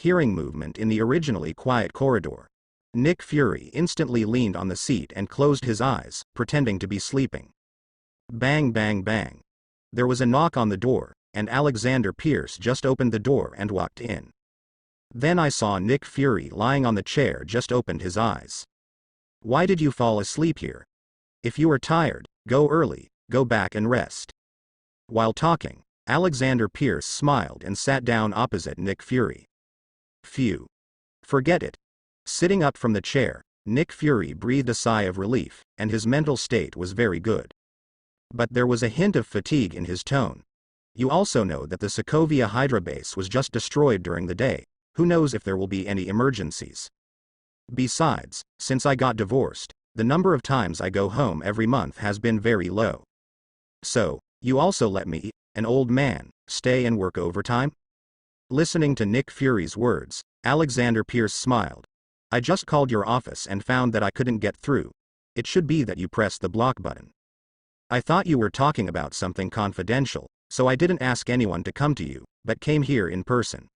hearing movement in the originally quiet corridor. Nick Fury instantly leaned on the seat and closed his eyes, pretending to be sleeping. Bang bang bang. There was a knock on the door, and Alexander Pierce just opened the door and walked in. Then I saw Nick Fury lying on the chair just opened his eyes. Why did you fall asleep here? If you are tired, go early, go back and rest. While talking, Alexander Pierce smiled and sat down opposite Nick Fury. Phew. Forget it. Sitting up from the chair, Nick Fury breathed a sigh of relief, and his mental state was very good. But there was a hint of fatigue in his tone. You also know that the Sokovia Hydra base was just destroyed during the day. Who knows if there will be any emergencies? Besides, since I got divorced, the number of times I go home every month has been very low. So, you also let me, an old man, stay and work overtime? Listening to Nick Fury's words, Alexander Pierce smiled. I just called your office and found that I couldn't get through. It should be that you pressed the block button. I thought you were talking about something confidential, so I didn't ask anyone to come to you, but came here in person.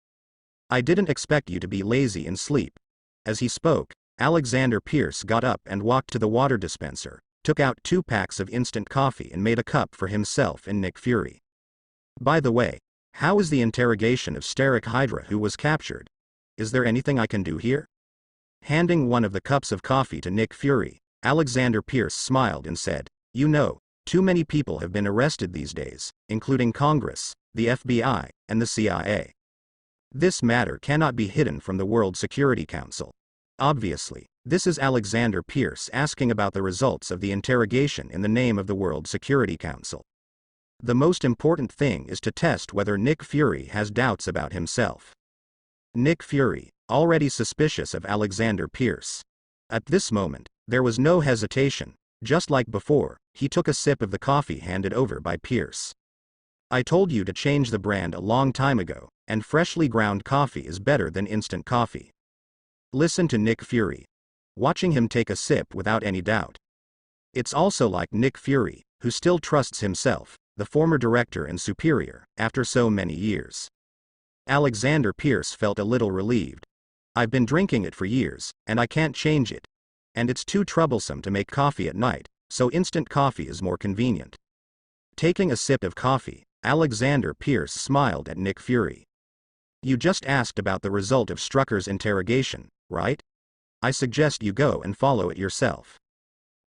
I didn't expect you to be lazy and sleep. As he spoke, Alexander Pierce got up and walked to the water dispenser, took out 2 packs of instant coffee and made a cup for himself and Nick Fury. By the way, how is the interrogation of Steric Hydra who was captured? Is there anything I can do here? Handing one of the cups of coffee to Nick Fury, Alexander Pierce smiled and said, You know, too many people have been arrested these days, including Congress, the FBI, and the CIA. This matter cannot be hidden from the World Security Council. Obviously, this is Alexander Pierce asking about the results of the interrogation in the name of the World Security Council. The most important thing is to test whether Nick Fury has doubts about himself. Nick Fury, already suspicious of Alexander Pierce. At this moment, there was no hesitation. Just like before, he took a sip of the coffee handed over by Pierce. I told you to change the brand a long time ago, and freshly ground coffee is better than instant coffee. Listen to Nick Fury. Watching him take a sip without any doubt. It's also like Nick Fury, who still trusts himself, the former director and superior, after so many years. Alexander Pierce felt a little relieved. I've been drinking it for years, and I can't change it. And it's too troublesome to make coffee at night, so instant coffee is more convenient. Taking a sip of coffee, Alexander Pierce smiled at Nick Fury. You just asked about the result of Strucker's interrogation, right? I suggest you go and follow it yourself.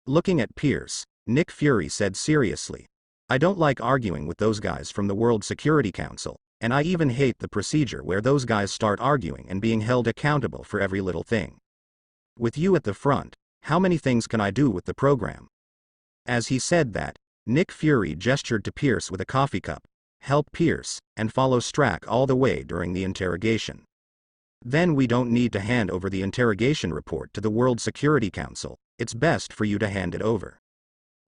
Looking at Pierce, Nick Fury said seriously, I don't like arguing with those guys from the World Security Council, and I even hate the procedure where those guys start arguing and being held accountable for every little thing. With you at the front, how many things can I do with the program? As he said that, Nick Fury gestured to Pierce with a coffee cup. Help Pierce, and follow Strack all the way during the interrogation. Then we don't need to hand over the interrogation report to the World Security Council, it's best for you to hand it over.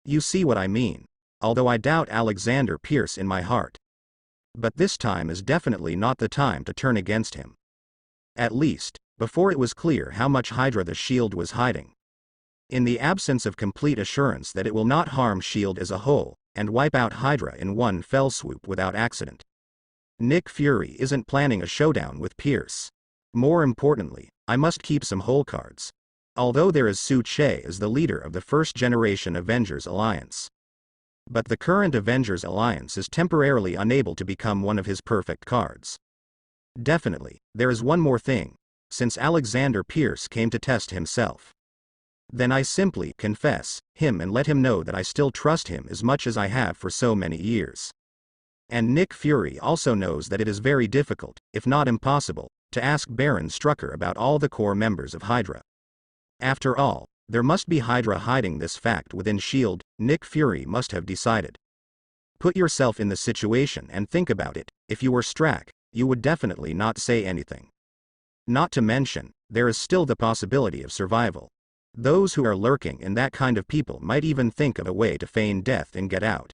You see what I mean, although I doubt Alexander Pierce in my heart. But this time is definitely not the time to turn against him. At least, before it was clear how much Hydra the Shield was hiding. In the absence of complete assurance that it will not harm S.H.I.E.L.D. as a whole, and wipe out Hydra in one fell swoop without accident. Nick Fury isn't planning a showdown with Pierce. More importantly, I must keep some whole cards. Although there is Su Che as the leader of the first-generation Avengers Alliance. But the current Avengers Alliance is temporarily unable to become one of his perfect cards. Definitely, there is one more thing, since Alexander Pierce came to test himself. Then I simply confess him and let him know that I still trust him as much as I have for so many years. And Nick Fury also knows that it is very difficult, if not impossible, to ask Baron Strucker about all the core members of Hydra. After all, there must be Hydra hiding this fact within S.H.I.E.L.D., Nick Fury must have decided. Put yourself in the situation and think about it, if you were Strack, you would definitely not say anything. Not to mention, there is still the possibility of survival. Those who are lurking in that kind of people might even think of a way to feign death and get out.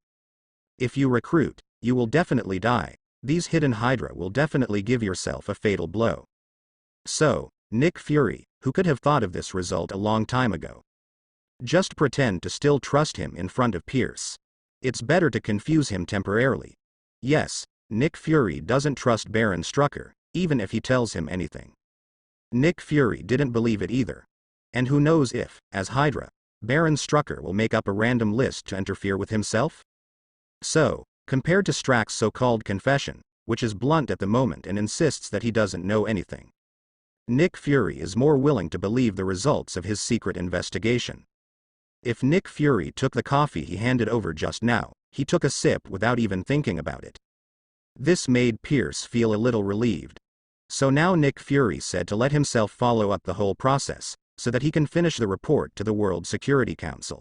If you recruit, you will definitely die. These hidden Hydra will definitely give yourself a fatal blow. So, Nick Fury, who could have thought of this result a long time ago? Just pretend to still trust him in front of Pierce. It's better to confuse him temporarily. Yes, Nick Fury doesn't trust Baron Strucker, even if he tells him anything. Nick Fury didn't believe it either. And who knows if, as Hydra, Baron Strucker will make up a random list to interfere with himself? So, compared to Strack's so-called confession, which is blunt at the moment and insists that he doesn't know anything, Nick Fury is more willing to believe the results of his secret investigation. If Nick Fury took the coffee he handed over just now, he took a sip without even thinking about it. This made Pierce feel a little relieved. So now Nick Fury said to let himself follow up the whole process, so that he can finish the report to the World Security Council.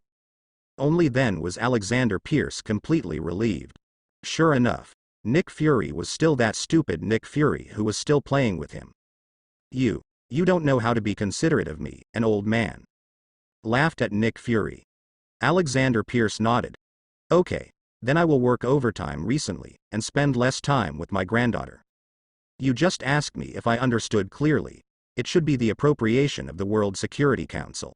Only then was Alexander Pierce completely relieved. Sure enough, Nick Fury was still that stupid Nick Fury who was still playing with him. You don't know how to be considerate of me, an old man. Laughed at Nick Fury. Alexander Pierce nodded. Okay, then I will work overtime recently, and spend less time with my granddaughter. You just asked me if I understood clearly. It should be the appropriation of the World Security Council.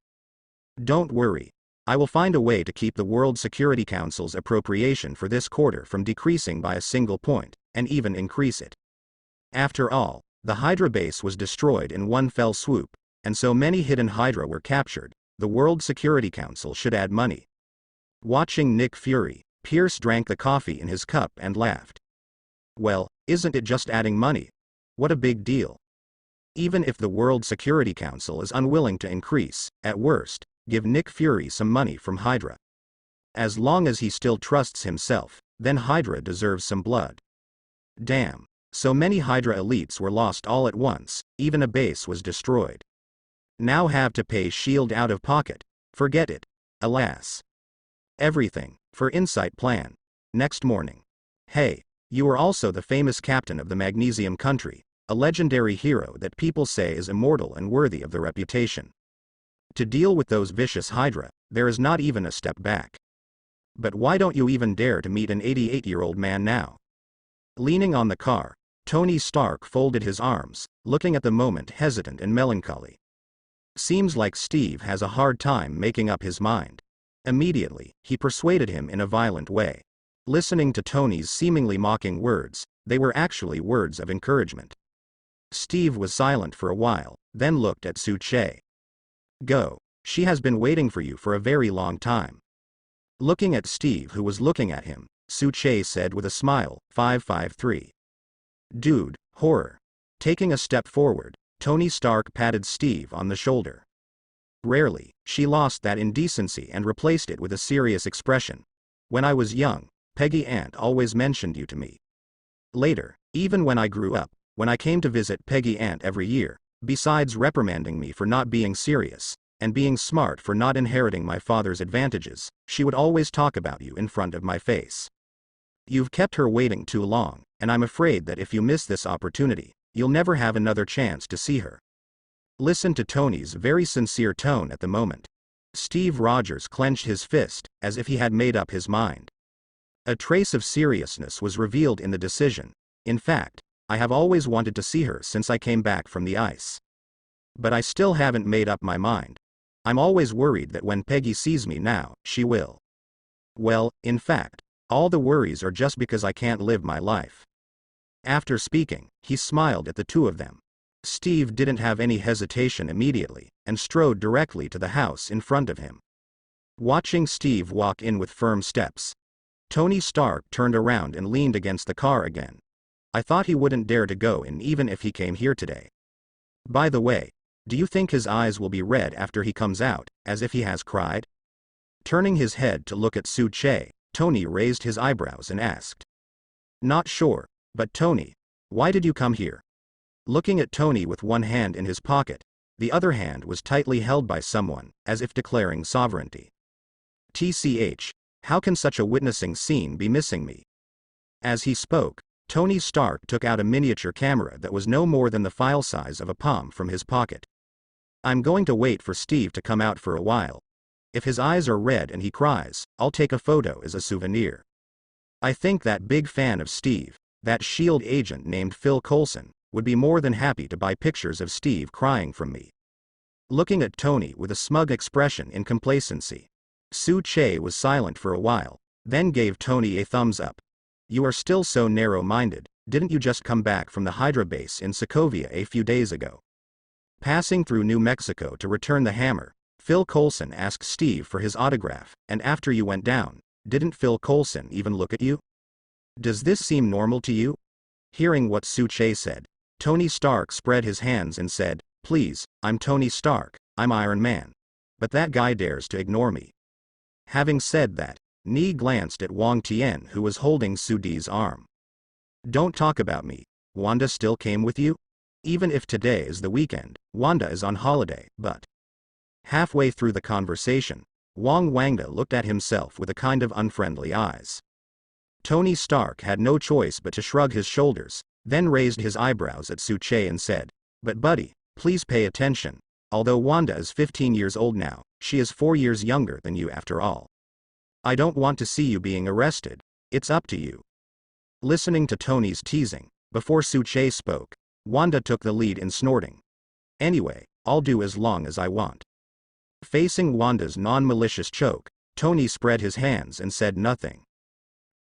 Don't worry. I will find a way to keep the World Security Council's appropriation for this quarter from decreasing by a single point, and even increase it. After all, the Hydra base was destroyed in one fell swoop, and so many hidden Hydra were captured, the World Security Council should add money. Watching Nick Fury, Pierce drank the coffee in his cup and laughed. Well, isn't it just adding money? What a big deal. Even if the World Security Council is unwilling to increase, at worst, give Nick Fury some money from Hydra. As long as he still trusts himself, then Hydra deserves some blood. Damn, so many Hydra elites were lost all at once, even a base was destroyed. Now have to pay SHIELD out of pocket, forget it, alas. Everything, for Insight Plan. Next morning. Hey, you are also the famous captain of the Magnesium Country, a legendary hero that people say is immortal and worthy of the reputation. To deal with those vicious Hydra, there is not even a step back. But why don't you even dare to meet an 88-year-old man now? Leaning on the car, Tony Stark folded his arms, looking at the moment hesitant and melancholy. Seems like Steve has a hard time making up his mind. Immediately, he persuaded him in a violent way. Listening to Tony's seemingly mocking words, they were actually words of encouragement. Steve was silent for a while, then looked at Su-Che. Go. She has been waiting for you for a very long time. Looking at Steve who was looking at him, Su-Che said with a smile, 553. Dude, horror. Taking a step forward, Tony Stark patted Steve on the shoulder. Rarely, she lost that indecency and replaced it with a serious expression. When I was young, Peggy Aunt always mentioned you to me. Later, even when I grew up, when I came to visit Peggy Aunt every year, besides reprimanding me for not being serious, and being smart for not inheriting my father's advantages, she would always talk about you in front of my face. You've kept her waiting too long, and I'm afraid that if you miss this opportunity, you'll never have another chance to see her. Listen to Tony's very sincere tone at the moment. Steve Rogers clenched his fist, as if he had made up his mind. A trace of seriousness was revealed in the decision. In fact, I have always wanted to see her since I came back from the ice. But I still haven't made up my mind. I'm always worried that when Peggy sees me now, she will. Well, in fact, all the worries are just because I can't live my life. After speaking, he smiled at the two of them. Steve didn't have any hesitation immediately, and strode directly to the house in front of him. Watching Steve walk in with firm steps, Tony Stark turned around and leaned against the car again. I thought he wouldn't dare to go in even if he came here today. By the way, do you think his eyes will be red after he comes out, as if he has cried? Turning his head to look at Su-Che, Tony raised his eyebrows and asked. Not sure, but Tony, why did you come here? Looking at Tony with one hand in his pocket, the other hand was tightly held by someone, as if declaring sovereignty. TCH, how can such a witnessing scene be missing me? As he spoke, Tony Stark took out a miniature camera that was no more than the file size of a palm from his pocket. I'm going to wait for Steve to come out for a while. If his eyes are red and he cries, I'll take a photo as a souvenir. I think that big fan of Steve, that SHIELD agent named Phil Coulson, would be more than happy to buy pictures of Steve crying from me. Looking at Tony with a smug expression in complacency, Su-Che was silent for a while, then gave Tony a thumbs up. You are still so narrow-minded, didn't you just come back from the Hydra base in Sokovia a few days ago? Passing through New Mexico to return the hammer, Phil Coulson asked Steve for his autograph, and after you went down, didn't Phil Coulson even look at you? Does this seem normal to you? Hearing what Suche said, Tony Stark spread his hands and said, "Please, I'm Tony Stark, I'm Iron Man. But that guy dares to ignore me." Having said that, Ni glanced at Wang Tian, who was holding Su Di's arm. "Don't talk about me. Wanda still came with you? Even if today is the weekend, Wanda is on holiday, but..." Halfway through the conversation, Wang Wangda looked at himself with a kind of unfriendly eyes. Tony Stark had no choice but to shrug his shoulders, then raised his eyebrows at Suche and said, "But buddy, please pay attention. Although Wanda is 15 years old now, she is 4 years younger than you after all. I don't want to see you being arrested. It's up to you." Listening to Tony's teasing, before Suche spoke, Wanda took the lead in snorting. "Anyway, I'll do as long as I want." Facing Wanda's non-malicious choke, Tony spread his hands and said nothing.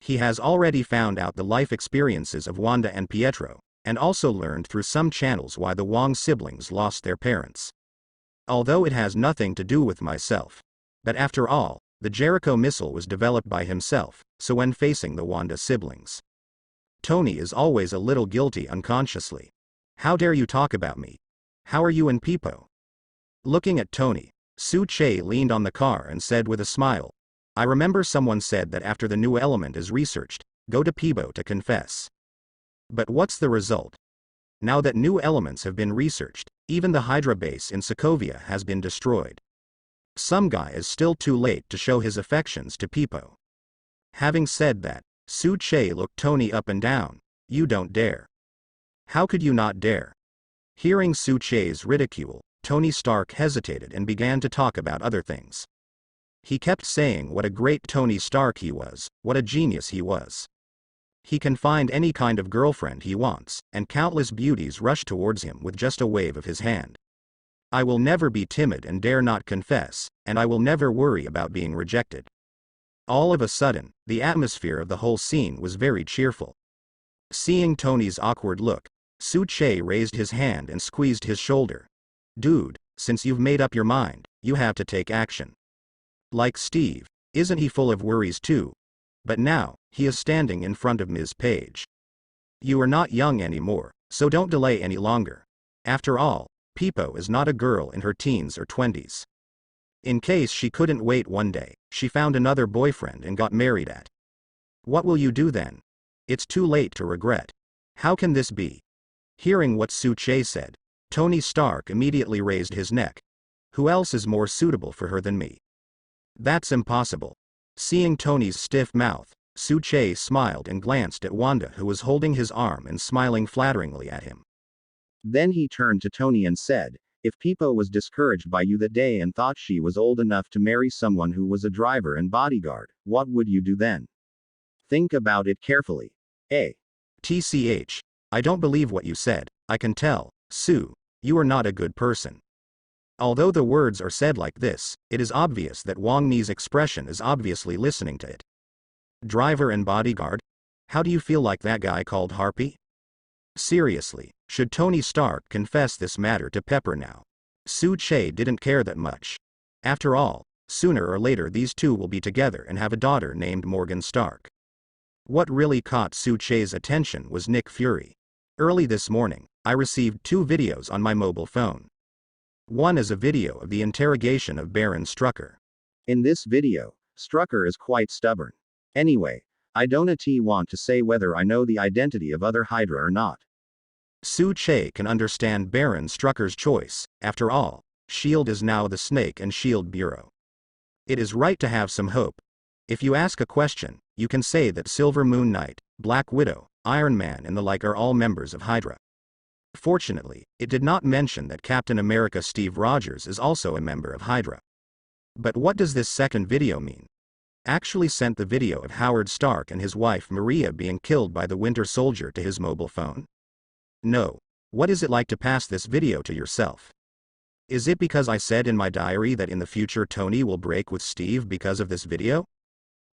He has already found out the life experiences of Wanda and Pietro, and also learned through some channels why the Wong siblings lost their parents. Although it has nothing to do with myself. But after all, the Jericho missile was developed by himself, so when facing the Wanda siblings, Tony is always a little guilty unconsciously. "How dare you talk about me? How are you and Pipo?" Looking at Tony, Suche leaned on the car and said with a smile, "I remember someone said that after the new element is researched, go to Pipo to confess. But what's the result? Now that new elements have been researched, even the Hydra base in Sokovia has been destroyed. Some guy is still too late to show his affections to Pipo." Having said that, Suche looked Tony up and down. "You don't dare. How could you not dare?" Hearing Suche's ridicule, Tony Stark hesitated and began to talk about other things. He kept saying what a great Tony Stark he was, what a genius he was. He can find any kind of girlfriend he wants, and countless beauties rush towards him with just a wave of his hand. "I will never be timid and dare not confess, and I will never worry about being rejected." All of a sudden, the atmosphere of the whole scene was very cheerful. Seeing Tony's awkward look, Suche raised his hand and squeezed his shoulder. "Dude, since you've made up your mind, you have to take action. Like Steve, isn't he full of worries too? But now, he is standing in front of Ms. Page. You are not young anymore, so don't delay any longer. After all, Pipo is not a girl in her teens or 20s. In case she couldn't wait one day, she found another boyfriend and got married at. What will you do then? It's too late to regret. How can this be?" Hearing what Suche said, Tony Stark immediately raised his neck. "Who else is more suitable for her than me?" "That's impossible." Seeing Tony's stiff mouth, Suche smiled and glanced at Wanda, who was holding his arm and smiling flatteringly at him. Then he turned to Tony and said, "If Pipo was discouraged by you that day and thought she was old enough to marry someone who was a driver and bodyguard, what would you do then? Think about it carefully. TCH, I don't believe what you said, I can tell, Sue, you are not a good person." Although the words are said like this, it is obvious that Wang Ni's expression is obviously listening to it. Driver and bodyguard? How do you feel like that guy called Harpy? Seriously, should Tony Stark confess this matter to Pepper now? Suche didn't care that much. After all, sooner or later these two will be together and have a daughter named Morgan Stark. What really caught Suche's attention was Nick Fury. Early this morning, I received 2 videos on my mobile phone. One is a video of the interrogation of Baron Strucker. In this video, Strucker is quite stubborn. Anyway, I don't want to say whether I know the identity of other Hydra or not. Suche can understand Baron Strucker's choice. After all, S.H.I.E.L.D. is now the Snake and S.H.I.E.L.D. Bureau. It is right to have some hope. If you ask a question, you can say that Silver Moon Knight, Black Widow, Iron Man and the like are all members of Hydra. Fortunately, it did not mention that Captain America Steve Rogers is also a member of Hydra. But what does this second video mean? Actually sent the video of Howard Stark and his wife Maria being killed by the Winter Soldier to his mobile phone? No. What is it like to pass this video to yourself? Is it because I said in my diary that in the future Tony will break with Steve because of this video?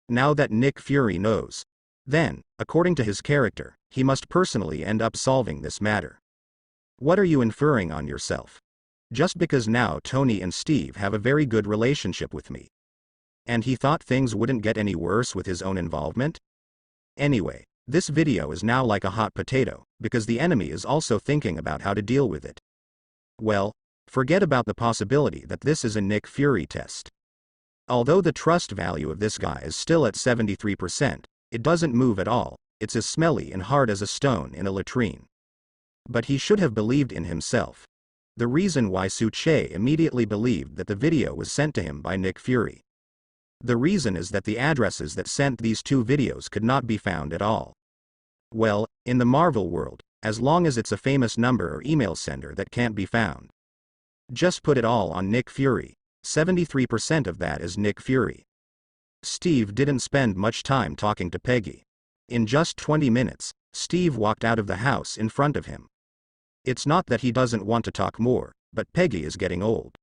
Now that Nick Fury knows. Then, according to his character, he must personally end up solving this matter. What are you inferring on yourself? Just because now Tony and Steve have a very good relationship with me. And he thought things wouldn't get any worse with his own involvement? Anyway, this video is now like a hot potato, because the enemy is also thinking about how to deal with it. Well, forget about the possibility that this is a Nick Fury test. Although the trust value of this guy is still at 73%, it doesn't move at all, it's as smelly and hard as a stone in a latrine. But he should have believed in himself. The reason why Suche immediately believed that the video was sent to him by Nick Fury. The reason is that the addresses that sent these two videos could not be found at all. Well, in the Marvel world, as long as it's a famous number or email sender that can't be found. Just put it all on Nick Fury. 73% of that is Nick Fury. Steve didn't spend much time talking to Peggy. In just 20 minutes, Steve walked out of the house in front of him. It's not that he doesn't want to talk more, but Peggy is getting old.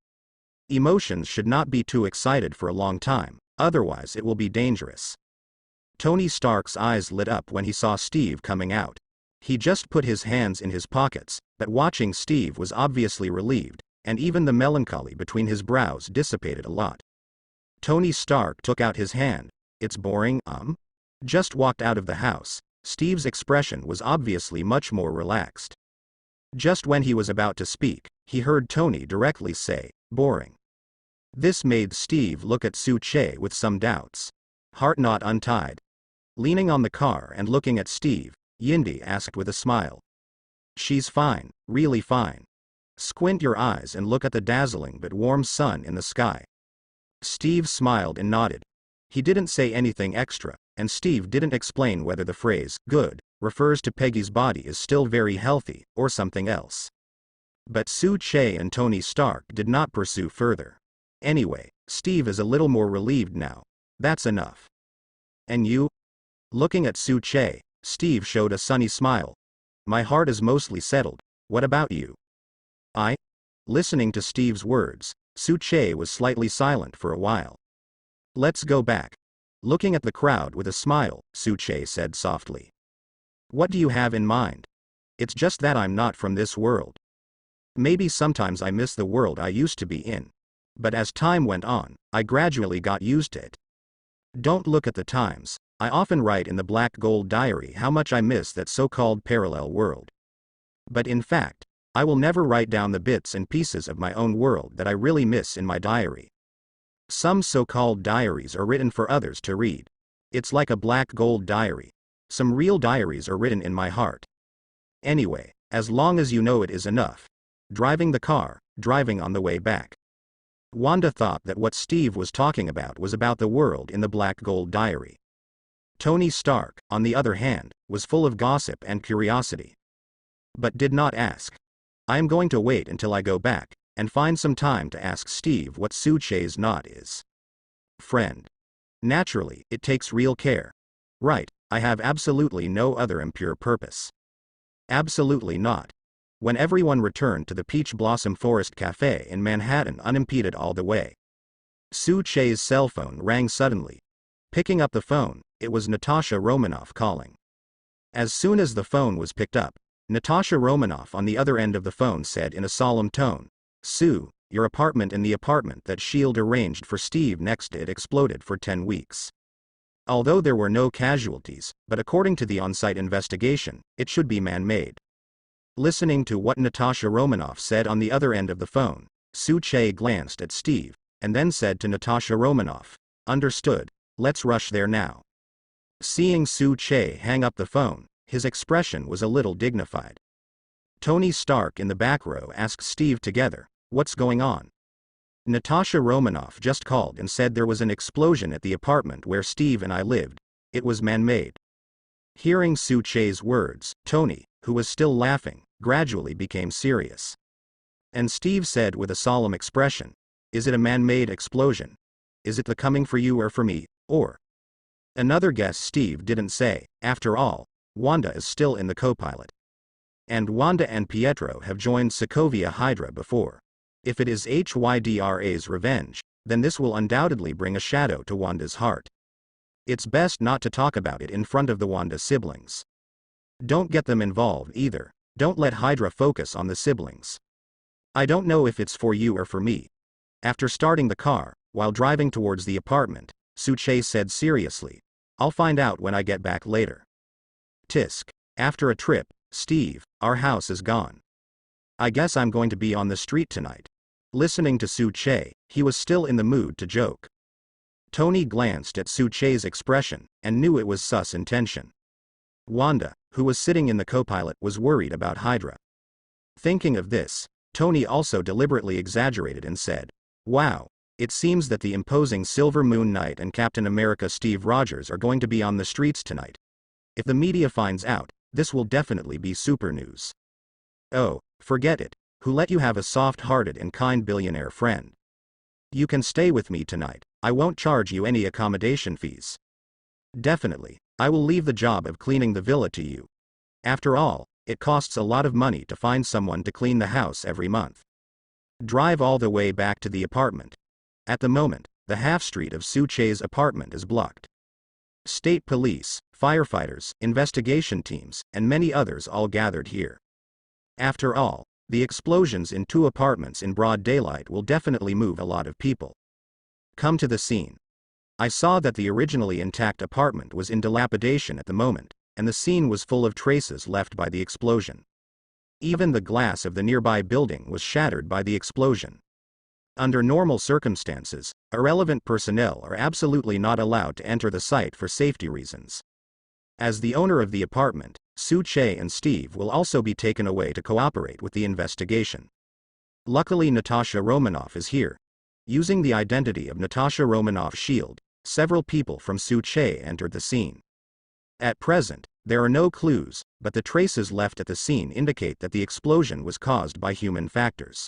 Emotions should not be too excited for a long time, otherwise it will be dangerous. Tony Stark's eyes lit up when he saw Steve coming out. He just put his hands in his pockets, but watching Steve was obviously relieved, and even the melancholy between his brows dissipated a lot. Tony Stark took out his hand. It's boring, Just walked out of the house. Steve's expression was obviously much more relaxed. Just when he was about to speak, he heard Tony directly say, boring. This made Steve look at Suche with some doubts. Heart not untied. Leaning on the car and looking at Steve, Yindi asked with a smile. She's fine, really fine. Squint your eyes and look at the dazzling but warm sun in the sky. Steve smiled and nodded. He didn't say anything extra, and Steve didn't explain whether the phrase, good, refers to Peggy's body is still very healthy, or something else. But Suche and Tony Stark did not pursue further. Anyway, Steve is a little more relieved now. That's enough. And you? Looking at Suche, Steve showed a sunny smile. My heart is mostly settled. What about you? Listening to Steve's words, Suche was slightly silent for a while. Let's go back. Looking at the crowd with a smile, Suche said softly. What do you have in mind? It's just that I'm not from this world. Maybe sometimes I miss the world I used to be in. But as time went on, I gradually got used to it. Don't look at the times. I often write in the Black Gold Diary how much I miss that so-called parallel world. But in fact, I will never write down the bits and pieces of my own world that I really miss in my diary. Some so-called diaries are written for others to read. It's like a Black Gold Diary. Some real diaries are written in my heart. Anyway, as long as you know it is enough. Driving the car, driving on the way back. Wanda thought that what Steve was talking about was about the world in the Black Gold Diary. Tony Stark, on the other hand, was full of gossip and curiosity. But did not ask. I am going to wait until I go back, and find some time to ask Steve what Suche's knot is. Friend. Naturally, it takes real care. Right, I have absolutely no other impure purpose. Absolutely not. When everyone returned to the Peach Blossom Forest Cafe in Manhattan unimpeded all the way. Suche's cell phone rang suddenly. Picking up the phone, it was Natasha Romanoff calling. As soon as the phone was picked up, Natasha Romanoff on the other end of the phone said in a solemn tone, Sue, your apartment in the apartment that S.H.I.E.L.D. arranged for Steve next to it exploded for 10 weeks. Although there were no casualties, but according to the on-site investigation, it should be man-made. Listening to what Natasha Romanoff said on the other end of the phone, Suche glanced at Steve, and then said to Natasha Romanoff, understood, let's rush there now. Seeing Suche hang up the phone, his expression was a little dignified. Tony Stark in the back row asked Steve together, what's going on? Natasha Romanoff just called and said there was an explosion at the apartment where Steve and I lived. It was man-made. Hearing Suche's words, Tony, who was still laughing, gradually became serious. And Steve said with a solemn expression, is it a man-made explosion? Is it the coming for you or for me, or? Another guess Steve didn't say. After all, Wanda is still in the co-pilot. And Wanda and Pietro have joined Sokovia Hydra before. If it is Hydra's revenge, then this will undoubtedly bring a shadow to Wanda's heart. It's best not to talk about it in front of the Wanda siblings. Don't get them involved either. Don't let Hydra focus on the siblings. I don't know if it's for you or for me. After starting the car, while driving towards the apartment, Suche said seriously, I'll find out when I get back later. Tisk. After a trip, Steve, our house is gone. I guess I'm going to be on the street tonight. Listening to Suche, he was still in the mood to joke. Tony glanced at Suche's expression, and knew it was sus intention. Wanda, who was sitting in the co-pilot, was worried about Hydra. Thinking of this, Tony also deliberately exaggerated and said, wow, it seems that the imposing Silver Moon Knight and Captain America Steve Rogers are going to be on the streets tonight. If the media finds out, this will definitely be super news. Oh, forget it, who let you have a soft-hearted and kind billionaire friend? You can stay with me tonight, I won't charge you any accommodation fees. Definitely, I will leave the job of cleaning the villa to you. After all, it costs a lot of money to find someone to clean the house every month. Drive all the way back to the apartment. At the moment, the half-street of Suche's apartment is blocked. State police, firefighters, investigation teams, and many others all gathered here. After all, the explosions in 2 apartments in broad daylight will definitely move a lot of people. Come to the scene. I saw that the originally intact apartment was in dilapidation at the moment, and the scene was full of traces left by the explosion. Even the glass of the nearby building was shattered by the explosion. Under normal circumstances, irrelevant personnel are absolutely not allowed to enter the site for safety reasons. As the owner of the apartment, Suche and Steve will also be taken away to cooperate with the investigation. Luckily Natasha Romanoff is here. Using the identity of Natasha Romanoff's shield, several people from Suche entered the scene. At present, there are no clues, but the traces left at the scene indicate that the explosion was caused by human factors.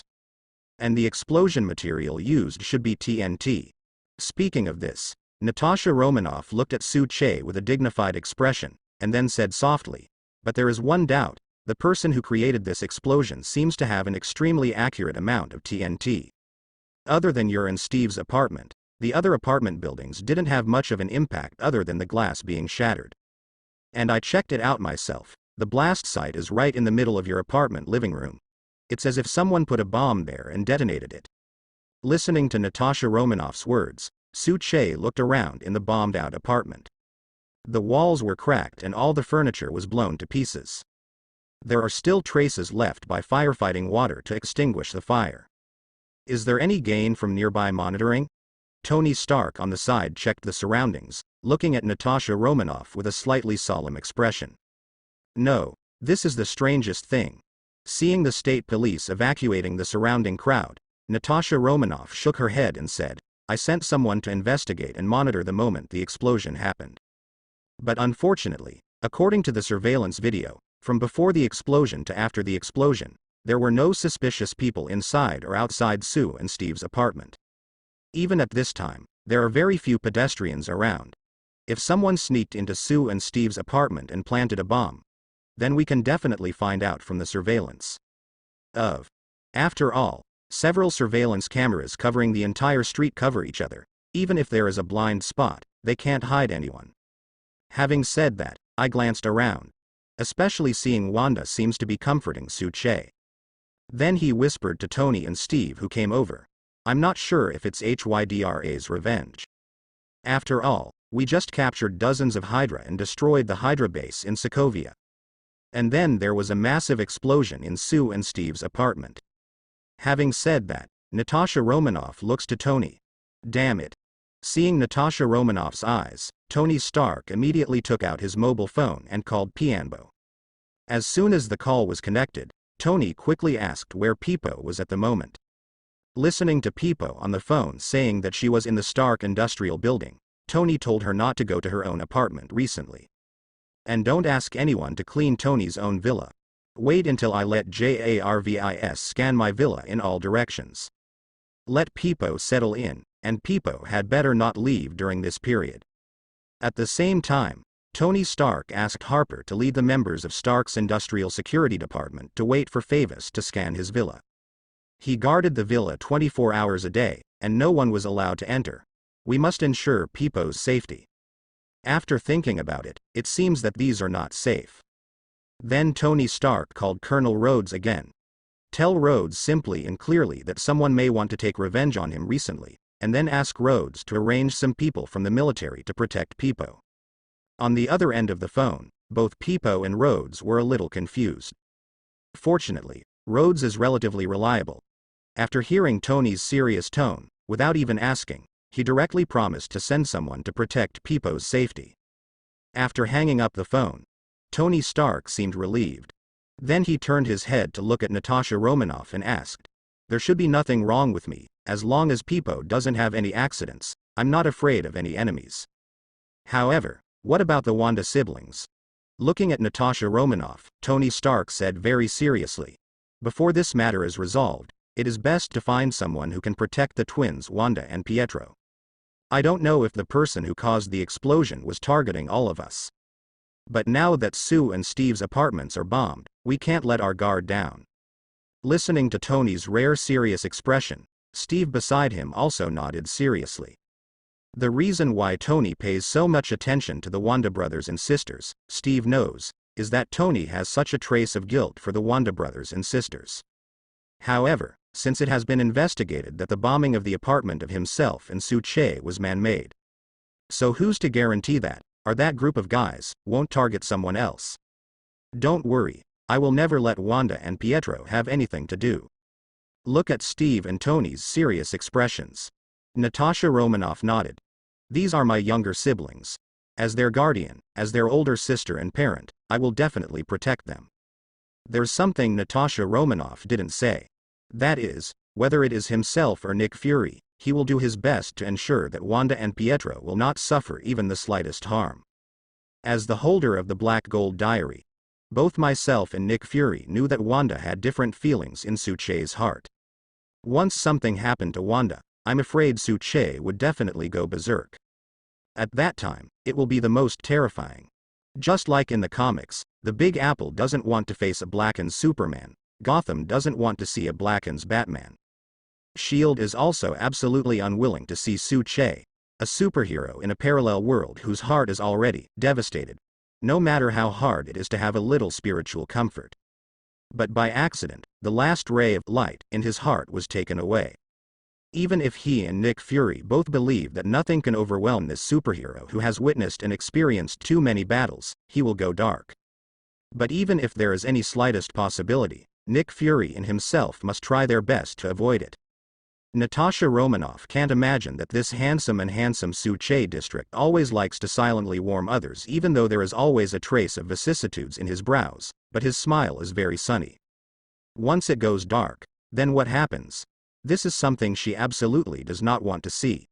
And the explosion material used should be TNT. Speaking of this, Natasha Romanoff looked at Suche with a dignified expression, and then said softly, but there is one doubt, the person who created this explosion seems to have an extremely accurate amount of TNT. Other than your and Steve's apartment, the other apartment buildings didn't have much of an impact other than the glass being shattered. And I checked it out myself, the blast site is right in the middle of your apartment living room. It's as if someone put a bomb there and detonated it. Listening to Natasha Romanoff's words, Suche looked around in the bombed-out apartment. The walls were cracked and all the furniture was blown to pieces. There are still traces left by firefighting water to extinguish the fire. Is there any gain from nearby monitoring? Tony Stark on the side checked the surroundings, looking at Natasha Romanoff with a slightly solemn expression. No, this is the strangest thing. Seeing the state police evacuating the surrounding crowd, Natasha Romanoff shook her head and said, I sent someone to investigate and monitor the moment the explosion happened. But unfortunately, according to the surveillance video, from before the explosion to after the explosion, there were no suspicious people inside or outside Sue and Steve's apartment. Even at this time, there are very few pedestrians around. If someone sneaked into Sue and Steve's apartment and planted a bomb, then we can definitely find out from the surveillance. After all, several surveillance cameras covering the entire street cover each other. Even if there is a blind spot, they can't hide anyone. Having said that, I glanced around. Especially seeing Wanda seems to be comforting Suche. Then he whispered to Tony and Steve who came over. I'm not sure if it's Hydra's revenge. After all, we just captured dozens of Hydra and destroyed the Hydra base in Sokovia. And then there was a massive explosion in Sue and Steve's apartment. Having said that, Natasha Romanoff looks to Tony. Damn it. Seeing Natasha Romanoff's eyes, Tony Stark immediately took out his mobile phone and called Pianbo. As soon as the call was connected, Tony quickly asked where Pipo was at the moment. Listening to Pipo on the phone saying that she was in the Stark Industrial Building, Tony told her not to go to her own apartment recently. And don't ask anyone to clean Tony's own villa. Wait until I let JARVIS scan my villa in all directions. Let Pipo settle in, and Pipo had better not leave during this period. At the same time, Tony Stark asked Harper to lead the members of Stark's Industrial Security Department to wait for Favis to scan his villa. He guarded the villa 24 hours a day, and no one was allowed to enter. We must ensure Pipo's safety. After thinking about it, it seems that these are not safe. Then Tony Stark called Colonel Rhodes again. Tell Rhodes simply and clearly that someone may want to take revenge on him recently, and then ask Rhodes to arrange some people from the military to protect Peepo. On the other end of the phone, both Peepo and Rhodes were a little confused. Fortunately, Rhodes is relatively reliable. After hearing Tony's serious tone, without even asking, he directly promised to send someone to protect Peepo's safety. After hanging up the phone, Tony Stark seemed relieved. Then he turned his head to look at Natasha Romanoff and asked, "There should be nothing wrong with me, as long as Peepo doesn't have any accidents. I'm not afraid of any enemies." However, what about the Wanda siblings? Looking at Natasha Romanoff, Tony Stark said very seriously, "Before this matter is resolved, it is best to find someone who can protect the twins Wanda and Pietro. I don't know if the person who caused the explosion was targeting all of us. But now that Sue and Steve's apartments are bombed, we can't let our guard down." Listening to Tony's rare serious expression, Steve beside him also nodded seriously. The reason why Tony pays so much attention to the Wanda brothers and sisters, Steve knows, is that Tony has such a trace of guilt for the Wanda brothers and sisters. However, since it has been investigated that the bombing of the apartment of himself and Su Che was man-made. So who's to guarantee that that group of guys won't target someone else? Don't worry, I will never let Wanda and Pietro have anything to do. Look at Steve and Tony's serious expressions. Natasha Romanoff nodded. These are my younger siblings. As their guardian, as their older sister and parent, I will definitely protect them. There's something Natasha Romanoff didn't say. That is, whether it is himself or Nick Fury, he will do his best to ensure that Wanda and Pietro will not suffer even the slightest harm. As the holder of the Black Gold Diary, both myself and Nick Fury knew that Wanda had different feelings in Su Che's heart. Once something happened to Wanda, I'm afraid Su Che would definitely go berserk. At that time, it will be the most terrifying. Just like in the comics, the Big Apple doesn't want to face a blackened Superman, Gotham doesn't want to see a blackened Batman. S.H.I.E.L.D. is also absolutely unwilling to see Su Che, a superhero in a parallel world whose heart is already devastated, no matter how hard it is to have a little spiritual comfort. But by accident, the last ray of light in his heart was taken away. Even if he and Nick Fury both believe that nothing can overwhelm this superhero who has witnessed and experienced too many battles, he will go dark. But even if there is any slightest possibility, Nick Fury and himself must try their best to avoid it. Natasha Romanoff can't imagine that this handsome Su Che district always likes to silently warm others even though there is always a trace of vicissitudes in his brows, but his smile is very sunny. Once it goes dark, then what happens? This is something she absolutely does not want to see.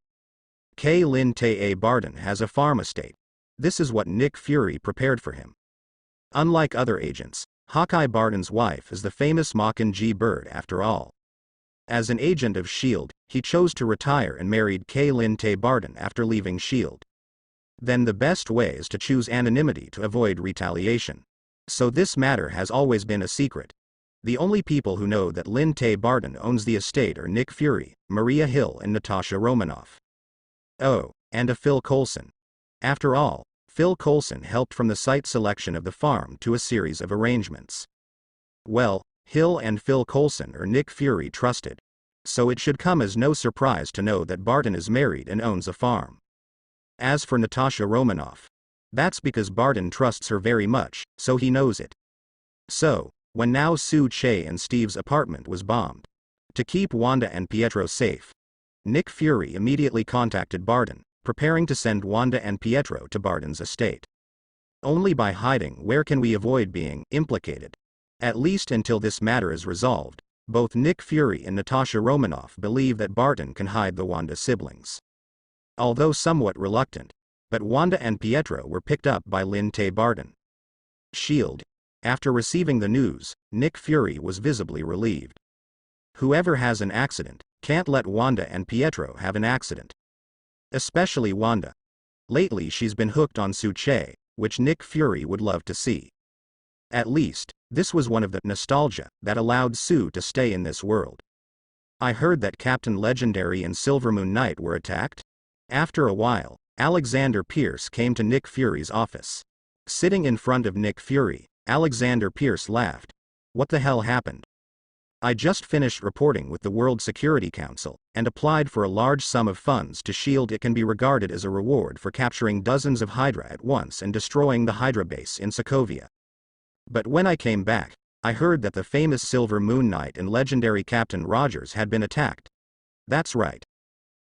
K. Lin Tae Barden has a farm estate. This is what Nick Fury prepared for him. Unlike other agents, Hawkeye Barden's wife is the famous Mockingjay Bird after all. As an agent of S.H.I.E.L.D., he chose to retire and married K. Lin Tae Barden after leaving S.H.I.E.L.D. Then the best way is to choose anonymity to avoid retaliation. So this matter has always been a secret. The only people who know that Lin Tae Barden owns the estate are Nick Fury, Maria Hill and Natasha Romanoff. Oh, and a Phil Coulson. After all, Phil Coulson helped from the site selection of the farm to a series of arrangements. Well, Hill and Phil Coulson are Nick Fury trusted. So it should come as no surprise to know that Barden is married and owns a farm. As for Natasha Romanoff, that's because Barden trusts her very much, so he knows it. So, when now Su Che and Steve's apartment was bombed, to keep Wanda and Pietro safe, Nick Fury immediately contacted Barden, preparing to send Wanda and Pietro to Barden's estate. Only by hiding where can we avoid being implicated. At least until this matter is resolved, both Nick Fury and Natasha Romanoff believe that Barden can hide the Wanda siblings. Although somewhat reluctant, but Wanda and Pietro were picked up by Lin Tae Barden. S.H.I.E.L.D. After receiving the news, Nick Fury was visibly relieved. Whoever has an accident can't let Wanda and Pietro have an accident. Especially Wanda. Lately she's been hooked on Su Che, which Nick Fury would love to see. At least, this was one of the nostalgia that allowed Sue to stay in this world. I heard that Captain Legendary and Silver Moon Knight were attacked. After a while, Alexander Pierce came to Nick Fury's office. Sitting in front of Nick Fury, Alexander Pierce laughed. What the hell happened? I just finished reporting with the World Security Council, and applied for a large sum of funds to shield. It can be regarded as a reward for capturing dozens of Hydra at once and destroying the Hydra base in Sokovia. But when I came back, I heard that the famous Silver Moon Knight and legendary Captain Rogers had been attacked. That's right.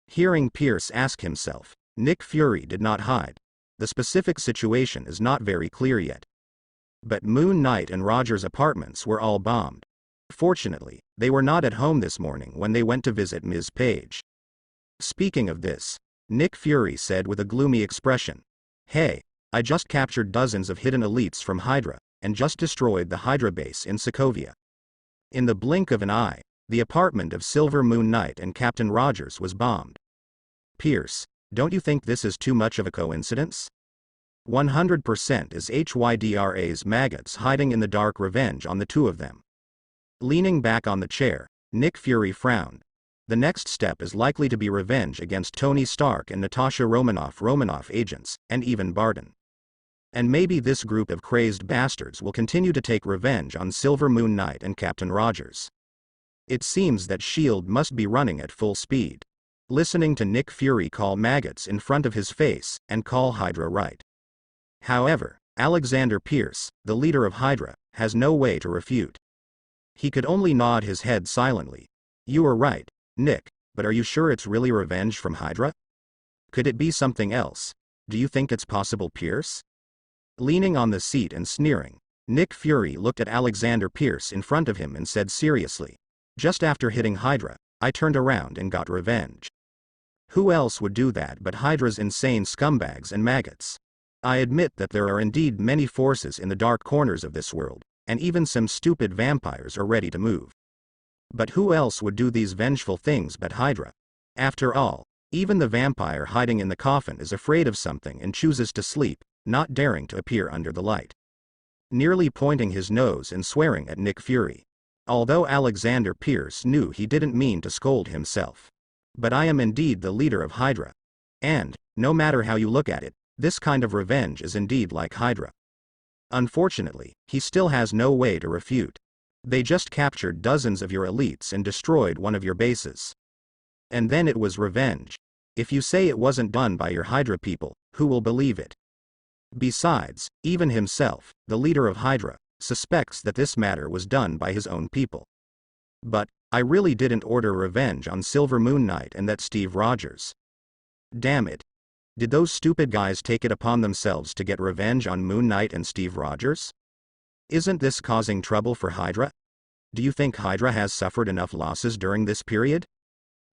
Hearing Pierce ask himself, Nick Fury did not hide. The specific situation is not very clear yet. But Moon Knight and Rogers' apartments were all bombed. Fortunately, they were not at home this morning when they went to visit Ms. Page. Speaking of this, Nick Fury said with a gloomy expression, Hey, I just captured dozens of hidden elites from Hydra, and just destroyed the Hydra base in Sokovia. In the blink of an eye, the apartment of Silver Moon Knight and Captain Rogers was bombed. Pierce, don't you think this is too much of a coincidence? 100% is Hydra's maggots hiding in the dark revenge on the two of them. Leaning back on the chair, Nick Fury frowned. The next step is likely to be revenge against Tony Stark and Natasha Romanoff agents, and even Barton. And maybe this group of crazed bastards will continue to take revenge on Silver Moon Knight and Captain Rogers. It seems that S.H.I.E.L.D. must be running at full speed. Listening to Nick Fury call maggots in front of his face, and call Hydra right. However, Alexander Pierce, the leader of Hydra, has no way to refute. He could only nod his head silently. You are right, Nick, but are you sure it's really revenge from Hydra? Could it be something else? Do you think it's possible, Pierce? Leaning on the seat and sneering, Nick Fury looked at Alexander Pierce in front of him and said seriously, Just after hitting Hydra, I turned around and got revenge. Who else would do that but Hydra's insane scumbags and maggots? I admit that there are indeed many forces in the dark corners of this world, and even some stupid vampires are ready to move. But who else would do these vengeful things but Hydra? After all, even the vampire hiding in the coffin is afraid of something and chooses to sleep, not daring to appear under the light. Nearly pointing his nose and swearing at Nick Fury. Although Alexander Pierce knew he didn't mean to scold himself. But I am indeed the leader of Hydra. And, no matter how you look at it, this kind of revenge is indeed like Hydra. Unfortunately, he still has no way to refute. They just captured dozens of your elites and destroyed one of your bases. And then it was revenge. If you say it wasn't done by your Hydra people, who will believe it? Besides, even himself, the leader of Hydra, suspects that this matter was done by his own people. But, I really didn't order revenge on Silver Moon Knight and that Steve Rogers. Damn it. Did those stupid guys take it upon themselves to get revenge on Moon Knight and Steve Rogers? Isn't this causing trouble for Hydra? Do you think Hydra has suffered enough losses during this period?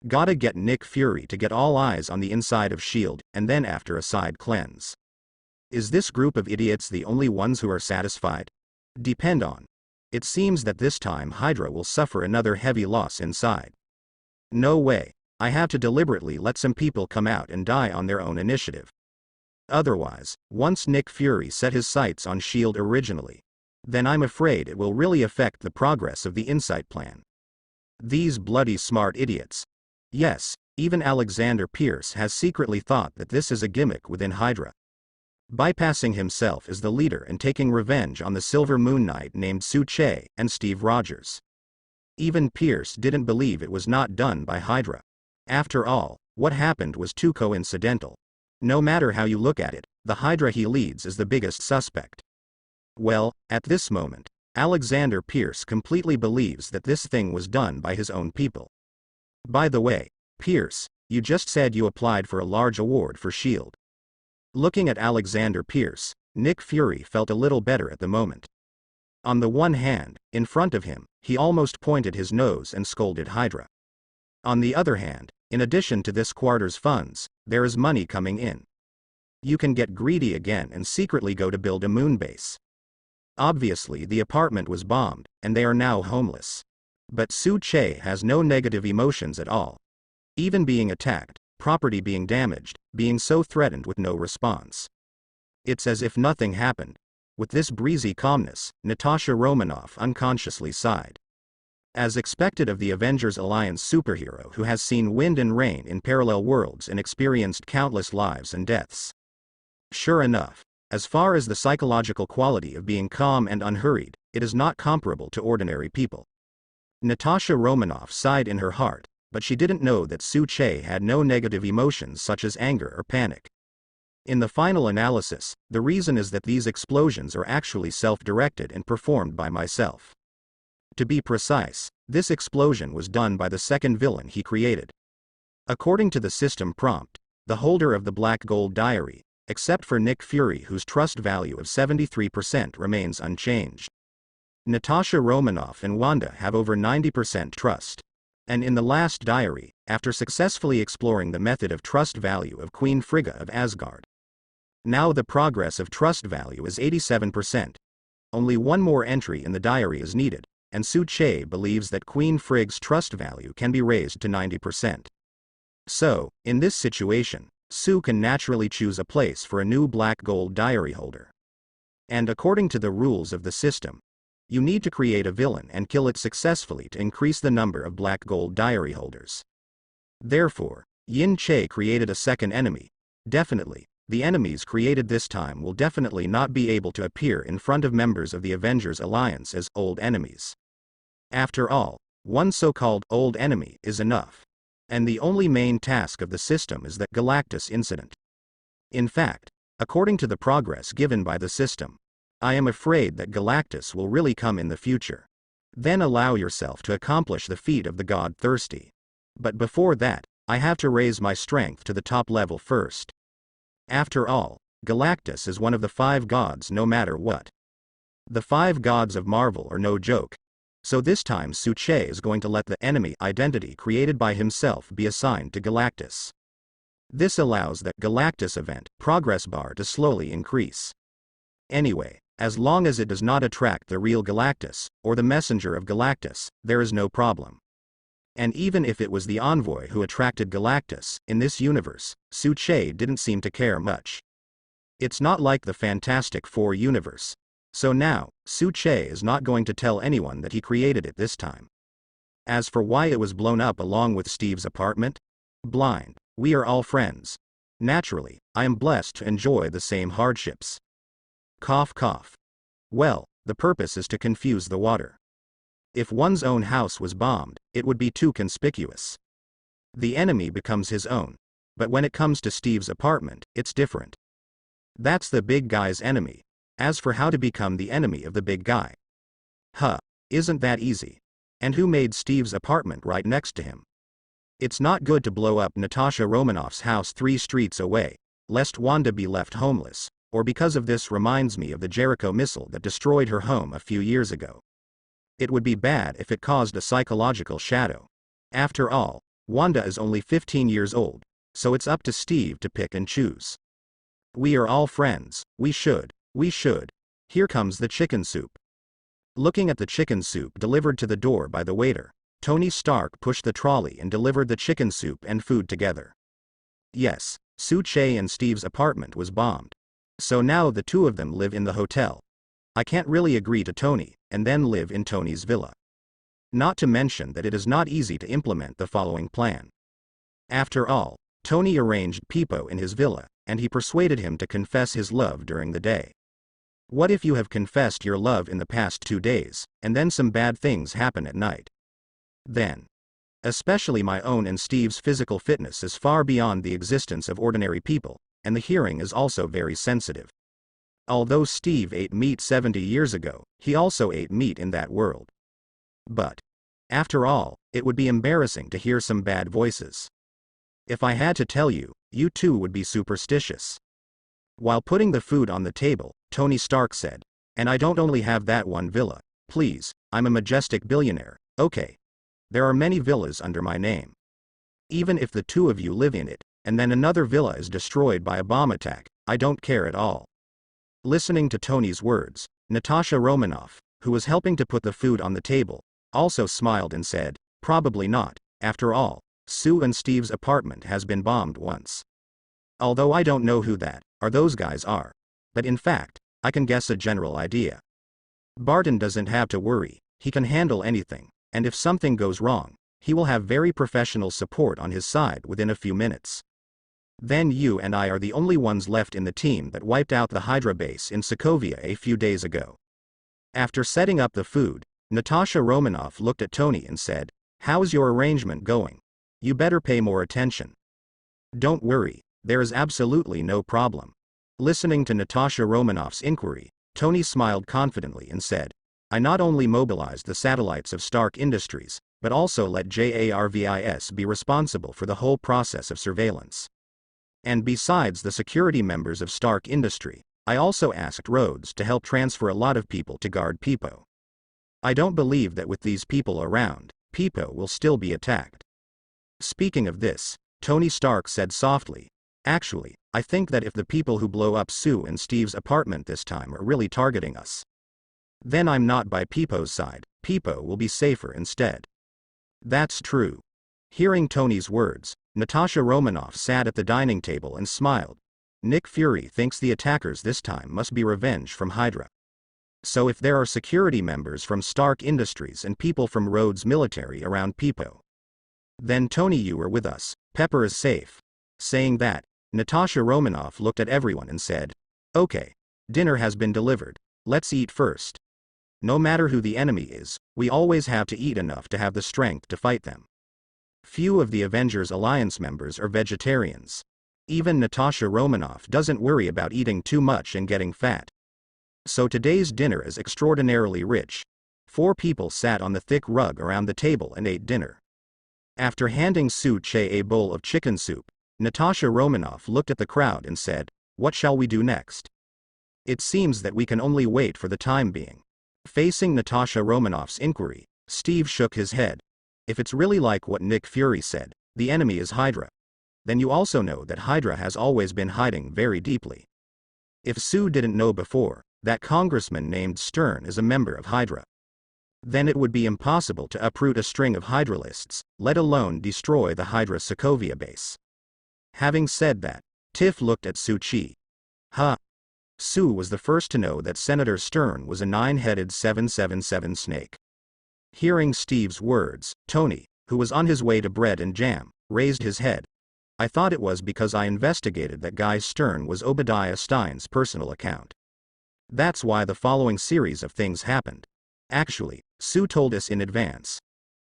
Gotta get Nick Fury to get all eyes on the inside of S.H.I.E.L.D., and then after a side cleanse. Is this group of idiots the only ones who are satisfied? Depend on. It seems that this time Hydra will suffer another heavy loss inside. No way. I have to deliberately let some people come out and die on their own initiative. Otherwise, once Nick Fury set his sights on S.H.I.E.L.D. originally, then I'm afraid it will really affect the progress of the Insight Plan. These bloody smart idiots. Yes, even Alexander Pierce has secretly thought that this is a gimmick within Hydra. Bypassing himself as the leader and taking revenge on the Silver Moon Knight named Su-Che and Steve Rogers. Even Pierce didn't believe it was not done by Hydra. After all, what happened was too coincidental. No matter how you look at it, the Hydra he leads is the biggest suspect. Well, at this moment, Alexander Pierce completely believes that this thing was done by his own people. By the way, Pierce, you just said you applied for a large award for S.H.I.E.L.D. Looking at Alexander Pierce, Nick Fury felt a little better at the moment. On the one hand, in front of him, he almost pointed his nose and scolded Hydra. On the other hand, in addition to this quarter's funds, there is money coming in. You can get greedy again and secretly go to build a moon base. Obviously the apartment was bombed, and they are now homeless. But Su-Che has no negative emotions at all. Even being attacked, property being damaged, being so threatened with no response. It's as if nothing happened. With this breezy calmness, Natasha Romanoff unconsciously sighed. As expected of the Avengers Alliance superhero who has seen wind and rain in parallel worlds and experienced countless lives and deaths. Sure enough, as far as the psychological quality of being calm and unhurried, it is not comparable to ordinary people. Natasha Romanoff sighed in her heart, but she didn't know that Su Che had no negative emotions such as anger or panic. In the final analysis, the reason is that these explosions are actually self-directed and performed by myself. To be precise, this explosion was done by the second villain he created. According to the system prompt, the holder of the Black Gold Diary, except for Nick Fury whose trust value of 73% remains unchanged. Natasha Romanoff and Wanda have over 90% trust. And in the last diary, after successfully exploring the method of trust value of Queen Frigga of Asgard. Now the progress of trust value is 87%. Only one more entry in the diary is needed, and Su Che believes that Queen Frigg's trust value can be raised to 90%. So, in this situation, Su can naturally choose a place for a new Black Gold Diary holder. And according to the rules of the system, you need to create a villain and kill it successfully to increase the number of Black Gold Diary holders. Therefore, Yin Che created a second enemy. Definitely, the enemies created this time will definitely not be able to appear in front of members of the Avengers Alliance as old enemies. After all, one so-called old enemy is enough. And the only main task of the system is the Galactus incident. In fact, according to the progress given by the system, I am afraid that Galactus will really come in the future. Then allow yourself to accomplish the feat of the god thirsty. But before that, I have to raise my strength to the top level first. After all, Galactus is one of the 5 gods no matter what. The 5 gods of Marvel are no joke. So this time Su Che is going to let the enemy identity created by himself be assigned to Galactus. This allows the Galactus event progress bar to slowly increase. Anyway, as long as it does not attract the real Galactus, or the messenger of Galactus, there is no problem. And even if it was the envoy who attracted Galactus, in this universe, Su Che didn't seem to care much. It's not like the Fantastic Four universe. So now, Su Che is not going to tell anyone that he created it this time. As for why it was blown up along with Steve's apartment? Blind, we are all friends. Naturally, I am blessed to enjoy the same hardships. Cough cough. Well, the purpose is to confuse the water. If one's own house was bombed, it would be too conspicuous. The enemy becomes his own. But when it comes to Steve's apartment, it's different. That's the big guy's enemy. As for how to become the enemy of the big guy. Isn't that easy? And who made Steve's apartment right next to him? It's not good to blow up Natasha Romanoff's house 3 streets away, lest Wanda be left homeless, or because of this reminds me of the Jericho missile that destroyed her home a few years ago. It would be bad if it caused a psychological shadow. After all, Wanda is only 15 years old, so it's up to Steve to pick and choose. We are all friends, we should. Here comes the chicken soup. Looking at the chicken soup delivered to the door by the waiter, Tony Stark pushed the trolley and delivered the chicken soup and food together. Yes, Su Che and Steve's apartment was bombed. So now the two of them live in the hotel. I can't really agree to Tony, and then live in Tony's villa. Not to mention that it is not easy to implement the following plan. After all, Tony arranged Peepo in his villa, and he persuaded him to confess his love during the day. What if you have confessed your love in the past 2 days, and then some bad things happen at night? Then, especially my own and Steve's physical fitness is far beyond the existence of ordinary people, and the hearing is also very sensitive. Although Steve ate meat 70 years ago, he also ate meat in that world. But, after all, it would be embarrassing to hear some bad voices. If I had to tell you, you too would be superstitious. While putting the food on the table, Tony Stark said, and I don't only have that one villa, please, I'm a majestic billionaire, okay. There are many villas under my name. Even if the 2 of you live in it, and then another villa is destroyed by a bomb attack, I don't care at all. Listening to Tony's words, Natasha Romanoff, who was helping to put the food on the table, also smiled and said, probably not, after all, Sue and Steve's apartment has been bombed once. Although I don't know who those guys are. But in fact, I can guess a general idea. Barton doesn't have to worry, he can handle anything, and if something goes wrong, he will have very professional support on his side within a few minutes. Then you and I are the only ones left in the team that wiped out the Hydra base in Sokovia a few days ago. After setting up the food, Natasha Romanoff looked at Tony and said, "How's your arrangement going? You better pay more attention." "Don't worry, there is absolutely no problem." Listening to Natasha Romanoff's inquiry, Tony smiled confidently and said, "I not only mobilized the satellites of Stark Industries, but also let JARVIS be responsible for the whole process of surveillance. And besides the security members of Stark Industry, I also asked Rhodes to help transfer a lot of people to guard Pipo. I don't believe that with these people around, Pipo will still be attacked." Speaking of this, Tony Stark said softly, "Actually, I think that if the people who blow up Sue and Steve's apartment this time are really targeting us, then I'm not by Pipo's side, Pipo will be safer instead." "That's true." Hearing Tony's words, Natasha Romanoff sat at the dining table and smiled. Nick Fury thinks the attackers this time must be revenge from Hydra. So if there are security members from Stark Industries and people from Rhodes military around Pipo, then Tony, you are with us, Pepper is safe. Saying that, Natasha Romanoff looked at everyone and said, "Okay, dinner has been delivered, let's eat first. No matter who the enemy is, we always have to eat enough to have the strength to fight them." Few of the Avengers Alliance members are vegetarians. Even Natasha Romanoff doesn't worry about eating too much and getting fat. So today's dinner is extraordinarily rich. 4 people sat on the thick rug around the table and ate dinner. After handing Su Che a bowl of chicken soup, Natasha Romanoff looked at the crowd and said, "What shall we do next? It seems that we can only wait for the time being." Facing Natasha Romanoff's inquiry, Steve shook his head. "If it's really like what Nick Fury said, the enemy is Hydra, then you also know that Hydra has always been hiding very deeply. If Sue didn't know before, that congressman named Stern is a member of Hydra, then it would be impossible to uproot a string of Hydralists, let alone destroy the Hydra Sokovia base." Having said that, Tiff looked at Su Chi. "Huh. Sue was the first to know that Senator Stern was a 9-headed 777 snake." Hearing Steve's words, Tony, who was on his way to bread and jam, raised his head. "I thought it was because I investigated that guy Stern was Obadiah Stein's personal account. That's why the following series of things happened. Actually, Sue told us in advance."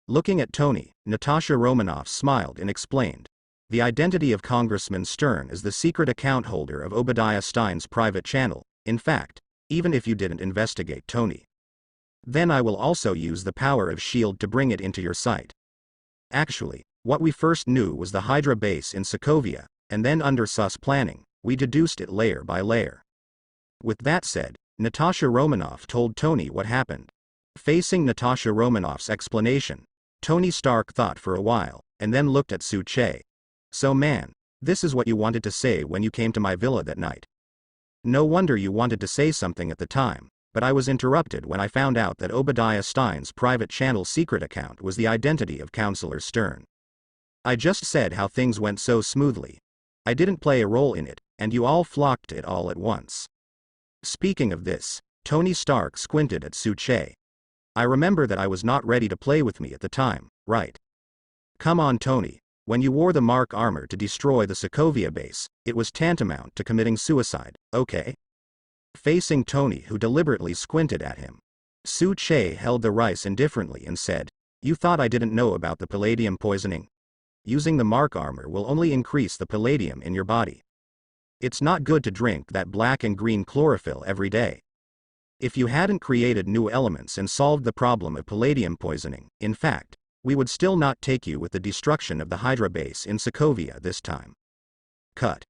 Looking at Tony, Natasha Romanoff smiled and explained, "The identity of Congressman Stern is the secret account holder of Obadiah Stein's private channel. In fact, even if you didn't investigate Tony, then I will also use the power of S.H.I.E.L.D. to bring it into your sight. Actually, what we first knew was the Hydra base in Sokovia, and then under sus planning, we deduced it layer by layer." With that said, Natasha Romanoff told Tony what happened. Facing Natasha Romanoff's explanation, Tony Stark thought for a while, and then looked at Su Che. "So man, this is what you wanted to say when you came to my villa that night. No wonder you wanted to say something at the time, but I was interrupted when I found out that Obadiah Stein's private channel secret account was the identity of Counselor Stern. I just said how things went so smoothly. I didn't play a role in it, and you all flocked to it all at once." Speaking of this, Tony Stark squinted at Su Che. "I remember that I was not ready to play with me at the time, right? Come on Tony, when you wore the Mark armor to destroy the Sokovia base, it was tantamount to committing suicide, okay?" Facing Tony, who deliberately squinted at him, Su Che held the rice indifferently and said, "You thought I didn't know about the palladium poisoning? Using the Mark armor will only increase the palladium in your body. It's not good to drink that black and green chlorophyll every day. If you hadn't created new elements and solved the problem of palladium poisoning, in fact, we would still not take you with the destruction of the Hydra base in Sokovia this time." Cut.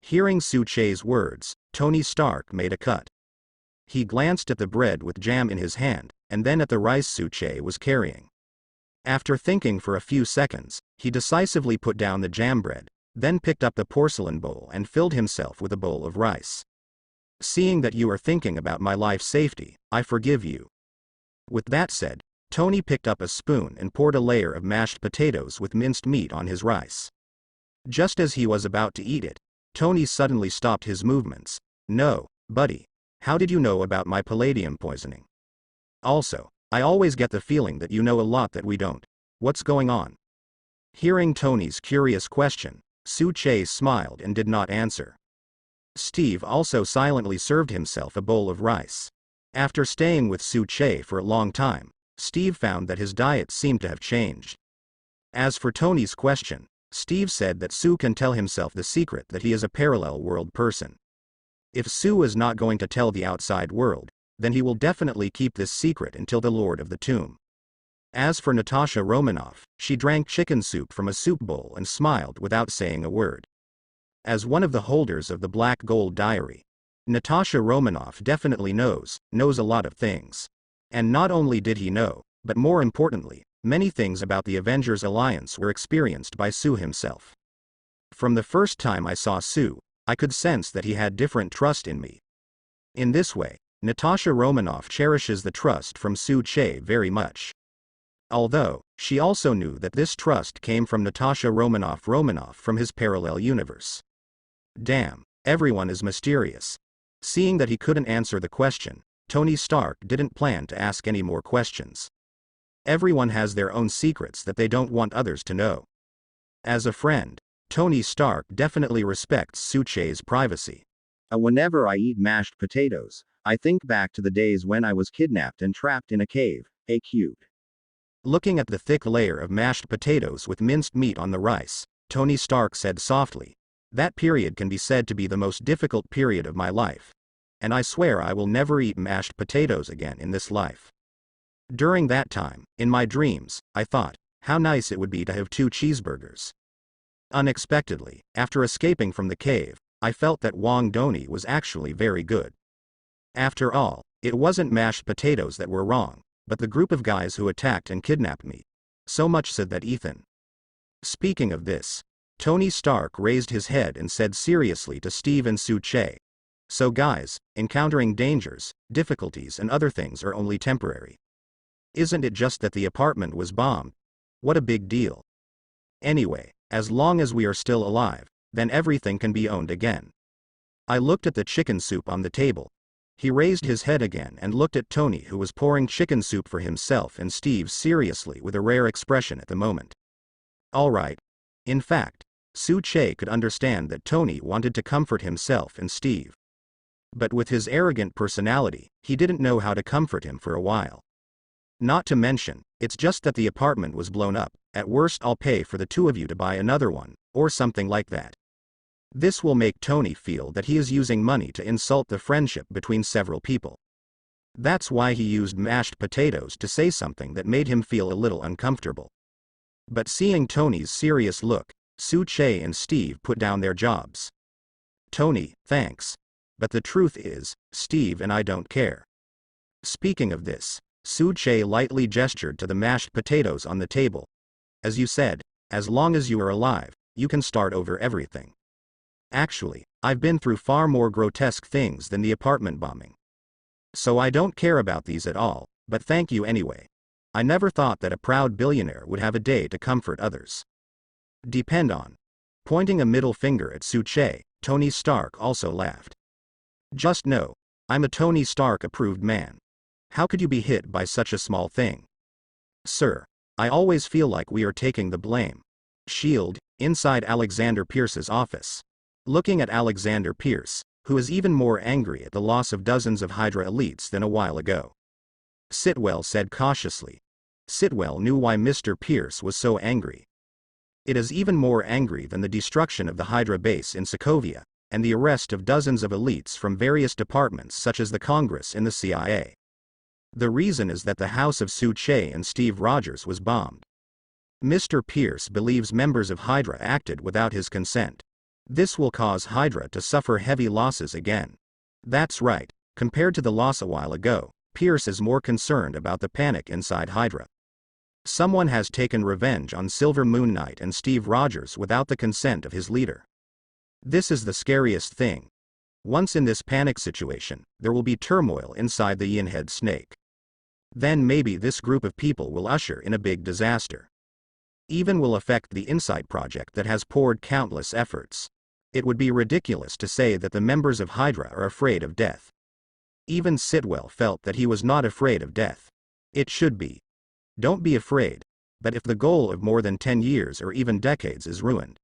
Hearing Su Che's words, Tony Stark made a cut. He glanced at the bread with jam in his hand, and then at the rice Su Che was carrying. After thinking for a few seconds, he decisively put down the jam bread, then picked up the porcelain bowl and filled himself with a bowl of rice. "Seeing that you are thinking about my life's safety, I forgive you." With that said, Tony picked up a spoon and poured a layer of mashed potatoes with minced meat on his rice. Just as he was about to eat it, Tony suddenly stopped his movements. "No, buddy. How did you know about my palladium poisoning? Also, I always get the feeling that you know a lot that we don't. What's going on? Hearing Tony's curious question, Su Che smiled and did not answer. Steve also silently served himself a bowl of rice. After staying with Su Che for a long time, Steve found that his diet seemed to have changed. As for Tony's question, Steve said that Su can tell himself the secret that he is a parallel world person. If Su is not going to tell the outside world, then he will definitely keep this secret until the Lord of the Tomb. As for Natasha Romanoff, she drank chicken soup from a soup bowl and smiled without saying a word. As one of the holders of the Black Gold Diary, Natasha Romanoff definitely knows a lot of things. And not only did he know, but more importantly, many things about the Avengers alliance were experienced by Su himself. From the first time I saw Su, I could sense that he had different trust in me. In this way, Natasha Romanoff cherishes the trust from Su Che very much. Although, she also knew that this trust came from Natasha Romanoff from his parallel universe. Damn, everyone is mysterious. Seeing that he couldn't answer the question, Tony Stark didn't plan to ask any more questions. Everyone has their own secrets that they don't want others to know. As a friend, Tony Stark definitely respects Su Che's privacy. Whenever I eat mashed potatoes, I think back to the days when I was kidnapped and trapped in a cave. Cute. Looking at the thick layer of mashed potatoes with minced meat on the rice, Tony Stark said softly, "That period can be said to be the most difficult period of my life. And I swear I will never eat mashed potatoes again in this life. During that time, in my dreams, I thought, how nice it would be to have 2 cheeseburgers. Unexpectedly, after escaping from the cave, I felt that Wang Doni was actually very good. After all, it wasn't mashed potatoes that were wrong, but the group of guys who attacked and kidnapped me. So much so that Ethan." Speaking of this, Tony Stark raised his head and said seriously to Steve and Su Che, "So guys, encountering dangers, difficulties and other things are only temporary. Isn't it just that the apartment was bombed? What a big deal. Anyway, as long as we are still alive, then everything can be owned again." I looked at the chicken soup on the table. He raised his head again and looked at Tony, who was pouring chicken soup for himself and Steve seriously with a rare expression at the moment. Alright. In fact, Su Che could understand that Tony wanted to comfort himself and Steve. But with his arrogant personality, he didn't know how to comfort him for a while. Not to mention, it's just that the apartment was blown up. At worst I'll pay for the 2 of you to buy another one, or something like that. This will make Tony feel that he is using money to insult the friendship between several people. That's why he used mashed potatoes to say something that made him feel a little uncomfortable. But seeing Tony's serious look, Su Che and Steve put down their jobs. "Tony, thanks. But the truth is, Steve and I don't care." Speaking of this, Su Che lightly gestured to the mashed potatoes on the table. "As you said, as long as you are alive, you can start over everything. Actually, I've been through far more grotesque things than the apartment bombing. So I don't care about these at all, but thank you anyway. I never thought that a proud billionaire would have a day to comfort others. Depend on." Pointing a middle finger at Su Che, Tony Stark also laughed. "Just know, I'm a Tony Stark approved man. How could you be hit by such a small thing? Sir, I always feel like we are taking the blame." Shield, inside Alexander Pierce's office. Looking at Alexander Pierce, who is even more angry at the loss of dozens of Hydra elites than a while ago. Sitwell said cautiously. Sitwell knew why Mr. Pierce was so angry. It is even more angry than the destruction of the Hydra base in Sokovia, and the arrest of dozens of elites from various departments such as the Congress and the CIA. The reason is that the house of Su Che and Steve Rogers was bombed. Mr. Pierce believes members of Hydra acted without his consent. This will cause Hydra to suffer heavy losses again. That's right, compared to the loss a while ago, Pierce is more concerned about the panic inside Hydra. Someone has taken revenge on Silver Moon Knight and Steve Rogers without the consent of his leader. This is the scariest thing. Once in this panic situation, there will be turmoil inside the Yinhead Snake. Then maybe this group of people will usher in a big disaster. Even will affect the Insight Project that has poured countless efforts. It would be ridiculous to say that the members of Hydra are afraid of death. Even Sitwell felt that he was not afraid of death. It should be. Don't be afraid. But if the goal of more than 10 years or even decades is ruined,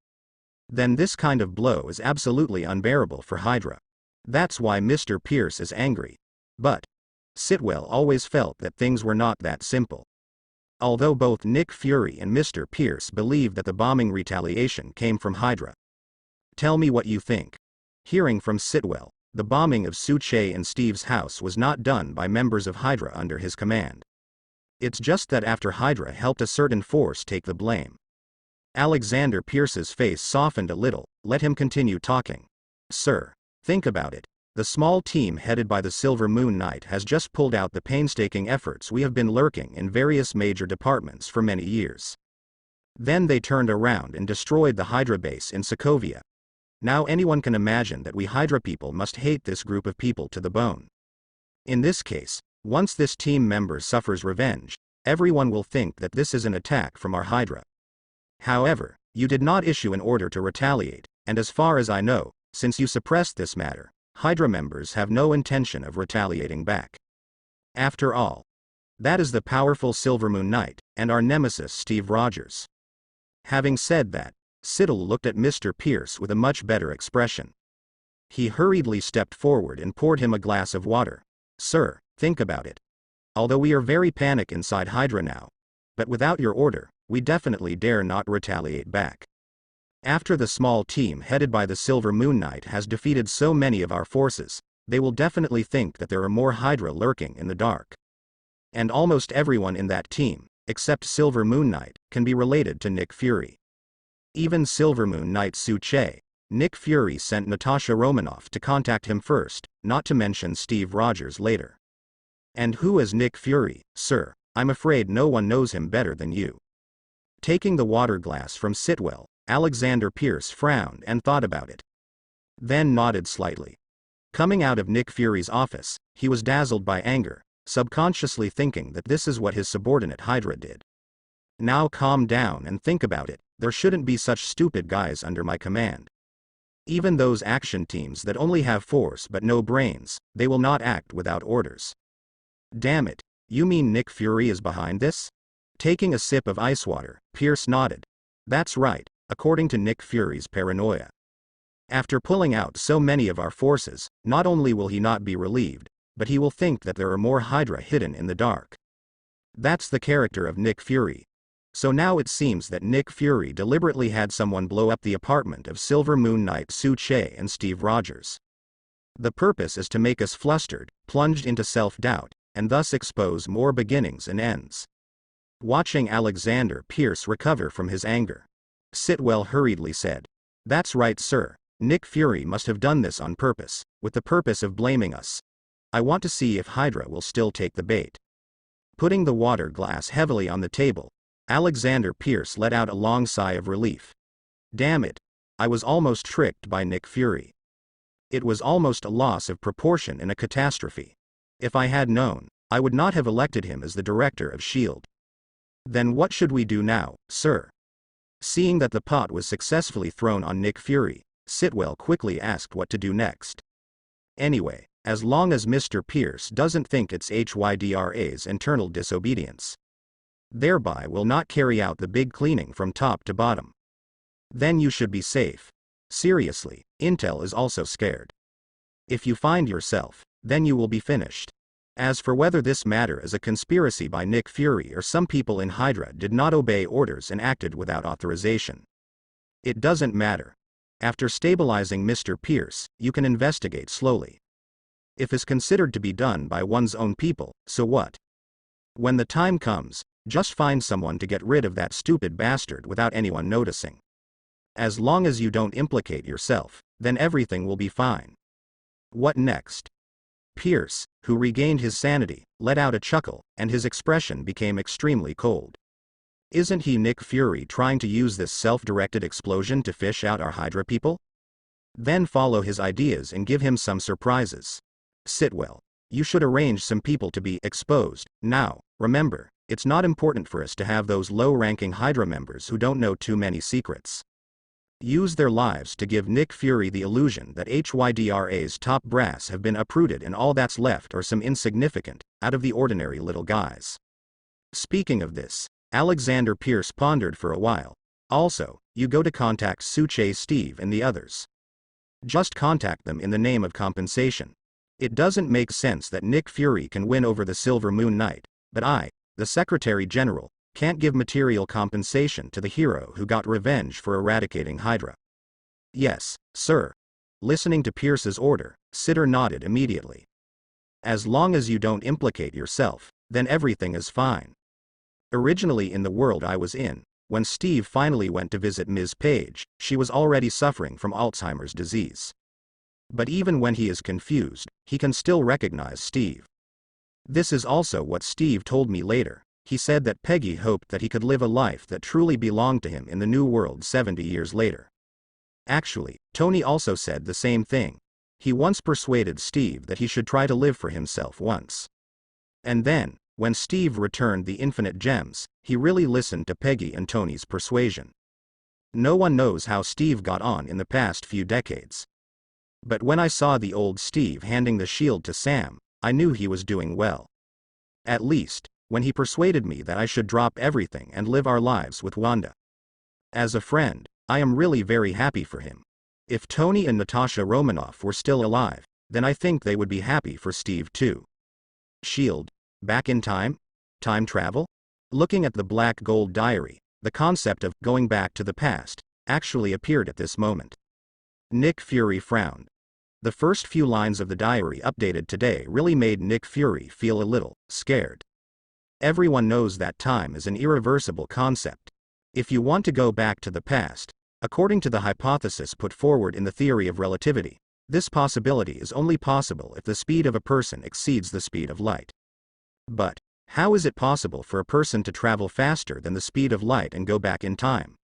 then this kind of blow is absolutely unbearable for Hydra. That's why Mr. Pierce is angry. But Sitwell always felt that things were not that simple. Although both Nick Fury and Mr. Pierce believed that the bombing retaliation came from Hydra. Tell me what you think. Hearing from Sitwell, the bombing of Suche and Steve's house was not done by members of Hydra under his command. It's just that after Hydra helped a certain force take the blame. Alexander Pierce's face softened a little. Let him continue talking. Sir, think about it. The small team headed by the Silver Moon Knight has just pulled out the painstaking efforts we have been lurking in various major departments for many years. Then they turned around and destroyed the Hydra base in Sokovia. Now anyone can imagine that we Hydra people must hate this group of people to the bone. In this case, once this team member suffers revenge, everyone will think that this is an attack from our Hydra. However, you did not issue an order to retaliate, and as far as I know, since you suppressed this matter, Hydra members have no intention of retaliating back. After all, that is the powerful Silver Moon Knight, and our nemesis Steve Rogers. Having said that, Siddle looked at Mr. Pierce with a much better expression. He hurriedly stepped forward and poured him a glass of water. Sir, think about it. Although we are very panicked inside Hydra now, but without your order, we definitely dare not retaliate back. After the small team headed by the Silver Moon Knight has defeated so many of our forces, they will definitely think that there are more Hydra lurking in the dark. And almost everyone in that team, except Silver Moon Knight, can be related to Nick Fury. Even Silver Moon Knight Suche, Nick Fury sent Natasha Romanoff to contact him first, not to mention Steve Rogers later. And who is Nick Fury, sir? I'm afraid no one knows him better than you. Taking the water glass from Sitwell, Alexander Pierce frowned and thought about it. Then nodded slightly. Coming out of Nick Fury's office, he was dazzled by anger, subconsciously thinking that this is what his subordinate Hydra did. Now calm down and think about it, there shouldn't be such stupid guys under my command. Even those action teams that only have force but no brains, they will not act without orders. Damn it, you mean Nick Fury is behind this? Taking a sip of ice water, Pierce nodded. That's right, according to Nick Fury's paranoia. After pulling out so many of our forces, not only will he not be relieved, but he will think that there are more Hydra hidden in the dark. That's the character of Nick Fury. So now it seems that Nick Fury deliberately had someone blow up the apartment of Silver Moon Knight Suche and Steve Rogers. The purpose is to make us flustered, plunged into self-doubt, and thus expose more beginnings and ends. Watching Alexander Pierce recover from his anger, Sitwell hurriedly said, That's right, sir. Nick Fury must have done this on purpose, with the purpose of blaming us. I want to see if Hydra will still take the bait. Putting the water glass heavily on the table, Alexander Pierce let out a long sigh of relief. Damn it. I was almost tricked by Nick Fury. It was almost a loss of proportion in a catastrophe. If I had known, I would not have elected him as the director of S.H.I.E.L.D. Then what should we do now, sir? Seeing that the pot was successfully thrown on Nick Fury, Sitwell quickly asked what to do next. Anyway, as long as Mr. Pierce doesn't think it's Hydra's internal disobedience, thereby will not carry out the big cleaning from top to bottom, then you should be safe. Seriously, Intel is also scared. If you find yourself, then you will be finished. As for whether this matter is a conspiracy by Nick Fury or some people in Hydra did not obey orders and acted without authorization, it doesn't matter. After stabilizing Mr. Pierce, you can investigate slowly. If it's considered to be done by one's own people, so what? When the time comes, just find someone to get rid of that stupid bastard without anyone noticing. As long as you don't implicate yourself, then everything will be fine. What next? Pierce, who regained his sanity, let out a chuckle, and his expression became extremely cold. Isn't he Nick Fury trying to use this self-directed explosion to fish out our Hydra people? Then follow his ideas and give him some surprises. Sitwell, you should arrange some people to be exposed. Now, remember, it's not important for us to have those low-ranking Hydra members who don't know too many secrets. Use their lives to give Nick Fury the illusion that Hydra's top brass have been uprooted and all that's left are some insignificant, out-of-the-ordinary little guys. Speaking of this, Alexander Pierce pondered for a while. Also, you go to contact Suche, Steve and the others. Just contact them in the name of compensation. It doesn't make sense that Nick Fury can win over the Silver Moon Knight, but I, the Secretary General, can't give material compensation to the hero who got revenge for eradicating Hydra. Yes, sir. Listening to Pierce's order, Sitter nodded immediately. As long as you don't implicate yourself, then everything is fine. Originally in the world I was in, when Steve finally went to visit Ms. Page, she was already suffering from Alzheimer's disease. But even when he is confused, he can still recognize Steve. This is also what Steve told me later. He said that Peggy hoped that he could live a life that truly belonged to him in the new world 70 years later. Actually, Tony also said the same thing. He once persuaded Steve that he should try to live for himself once. And then, when Steve returned the infinite gems, he really listened to Peggy and Tony's persuasion. No one knows how Steve got on in the past few decades. But when I saw the old Steve handing the shield to Sam, I knew he was doing well. At least, when he persuaded me that I should drop everything and live our lives with Wanda. As a friend, I am really very happy for him. If Tony and Natasha Romanoff were still alive, then I think they would be happy for Steve too. Shield. Back in time? Time travel? Looking at the black gold diary, the concept of going back to the past actually appeared at this moment. Nick Fury frowned. The first few lines of the diary updated today really made Nick Fury feel a little scared. Everyone knows that time is an irreversible concept. If you want to go back to the past, according to the hypothesis put forward in the theory of relativity, this possibility is only possible if the speed of a person exceeds the speed of light. But, how is it possible for a person to travel faster than the speed of light and go back in time?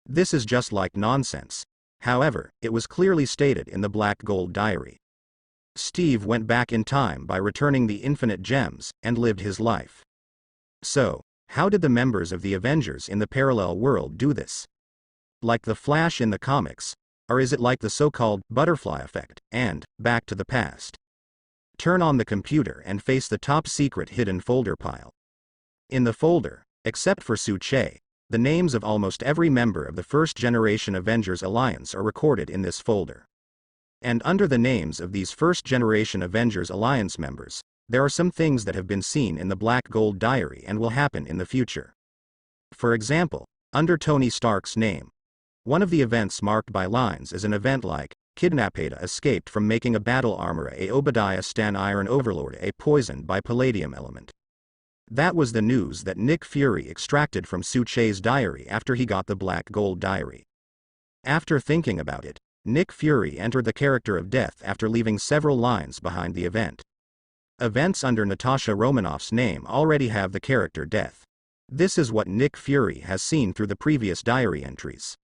This is just like nonsense. However, it was clearly stated in the Black Gold Diary. Steve went back in time by returning the infinite gems and lived his life. So, how did the members of the Avengers in the parallel world do this? Like the Flash in the comics, or is it like the so-called butterfly effect and Back to the Past? Turn on the computer and face the top secret hidden folder pile. In the folder, except for Suche, the names of almost every member of the first-generation Avengers Alliance are recorded in this folder. And under the names of these first-generation Avengers Alliance members, there are some things that have been seen in the Black Gold Diary and will happen in the future. For example, under Tony Stark's name, one of the events marked by lines is an event like, Kidnapada escaped from making a battle armor a Obadiah Stan Iron Overlord a poisoned by palladium element. That was the news that Nick Fury extracted from Suche's diary after he got the Black Gold Diary. After thinking about it, Nick Fury entered the character of death after leaving several lines behind the event. Events under Natasha Romanoff's name already have the character death. This is what Nick Fury has seen through the previous diary entries.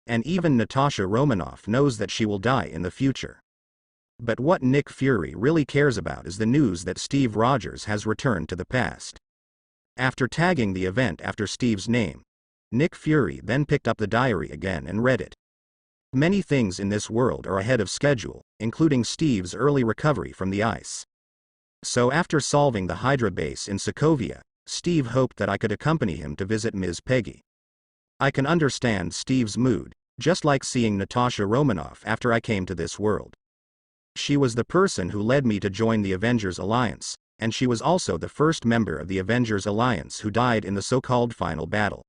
And even Natasha Romanoff knows that she will die in the future. But what Nick Fury really cares about is the news that Steve Rogers has returned to the past. After tagging the event after Steve's name, Nick Fury then picked up the diary again and read it. Many things in this world are ahead of schedule, including Steve's early recovery from the ice. So after solving the Hydra base in Sokovia, Steve hoped that I could accompany him to visit Ms. Peggy. I can understand Steve's mood, just like seeing Natasha Romanoff after I came to this world. She was the person who led me to join the Avengers Alliance, and she was also the first member of the Avengers Alliance who died in the so-called final battle.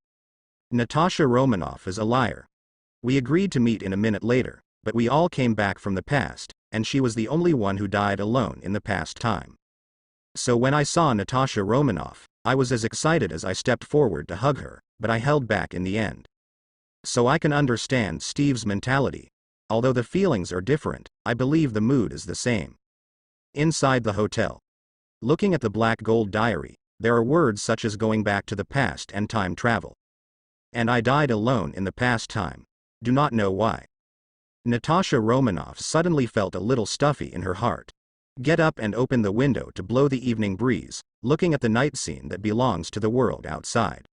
Natasha Romanoff is a liar. We agreed to meet in a minute later, but we all came back from the past, and she was the only one who died alone in the past time. So when I saw Natasha Romanoff, I was as excited as I stepped forward to hug her, but I held back in the end. So I can understand Steve's mentality. Although the feelings are different, I believe the mood is the same. Inside the hotel. Looking at the Black Gold Diary, there are words such as going back to the past and time travel. And I died alone in the past time. Do not know why. Natasha Romanoff suddenly felt a little stuffy in her heart. Get up and open the window to blow the evening breeze, looking at the night scene that belongs to the world outside.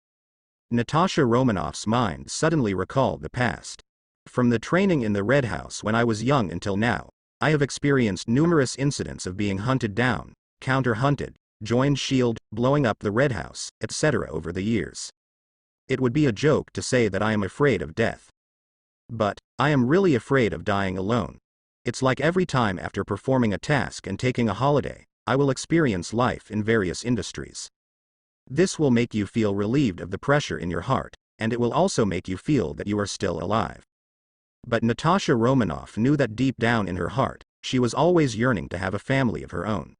Natasha Romanoff's mind suddenly recalled the past. From the training in the Red House when I was young until now, I have experienced numerous incidents of being hunted down, counter-hunted, joined shield, blowing up the Red House, etc. over the years. It would be a joke to say that I am afraid of death. But, I am really afraid of dying alone. It's like every time after performing a task and taking a holiday, I will experience life in various industries. This will make you feel relieved of the pressure in your heart, and it will also make you feel that you are still alive. But Natasha Romanoff knew that deep down in her heart, she was always yearning to have a family of her own.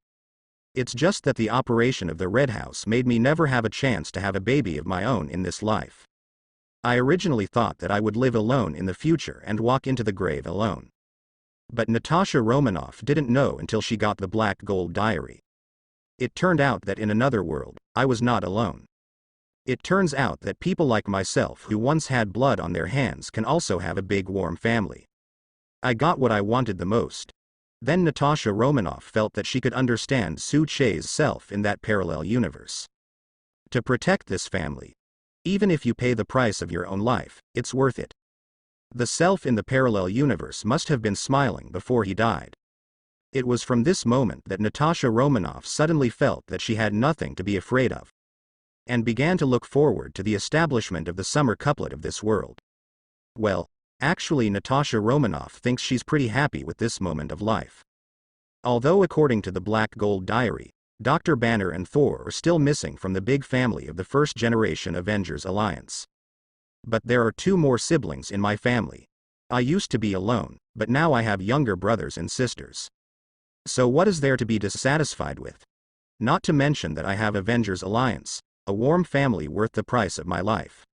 It's just that the operation of the Red House made me never have a chance to have a baby of my own in this life. I originally thought that I would live alone in the future and walk into the grave alone. But Natasha Romanoff didn't know until she got the black gold diary. It turned out that in another world, I was not alone. It turns out that people like myself who once had blood on their hands can also have a big warm family. I got what I wanted the most. Then Natasha Romanoff felt that she could understand Su Che's self in that parallel universe. To protect this family, even if you pay the price of your own life, it's worth it. The self in the parallel universe must have been smiling before he died. It was from this moment that Natasha Romanoff suddenly felt that she had nothing to be afraid of, and began to look forward to the establishment of the summer couplet of this world. Well, actually Natasha Romanoff thinks she's pretty happy with this moment of life. Although according to the Black Gold Diary, Dr. Banner and Thor are still missing from the big family of the first-generation Avengers alliance. But there are 2 more siblings in my family. I used to be alone, but now I have younger brothers and sisters. So what is there to be dissatisfied with? Not to mention that I have Avengers alliance, a warm family worth the price of my life.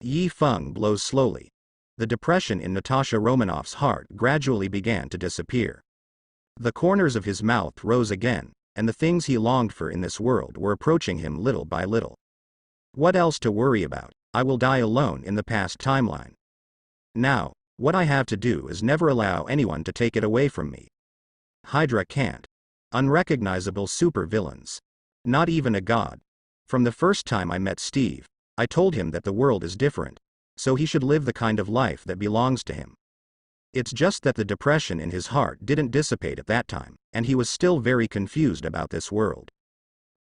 Yi Feng blows slowly. The depression in Natasha Romanoff's heart gradually began to disappear. The corners of his mouth rose again, and the things he longed for in this world were approaching him little by little. What else to worry about? I will die alone in the past timeline. Now, what I have to do is never allow anyone to take it away from me. Hydra can't. Unrecognizable supervillains. Not even a god. From the first time I met Steve, I told him that the world is different, so he should live the kind of life that belongs to him. It's just that the depression in his heart didn't dissipate at that time, and he was still very confused about this world.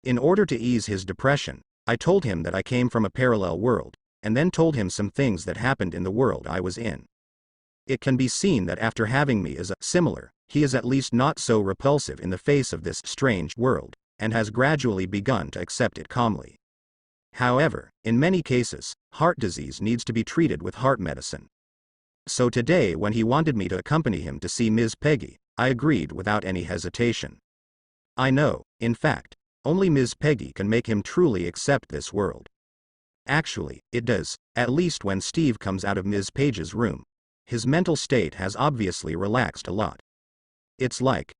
In order to ease his depression, I told him that I came from a parallel world, and then told him some things that happened in the world I was in. It can be seen that after having me as a similar, he is at least not so repulsive in the face of this strange world, and has gradually begun to accept it calmly. However, in many cases, heart disease needs to be treated with heart medicine. So today when he wanted me to accompany him to see Ms. Peggy, I agreed without any hesitation. I know, in fact, only Ms. Peggy can make him truly accept this world. Actually, it does, at least when Steve comes out of Ms. Page's room. His mental state has obviously relaxed a lot. It's like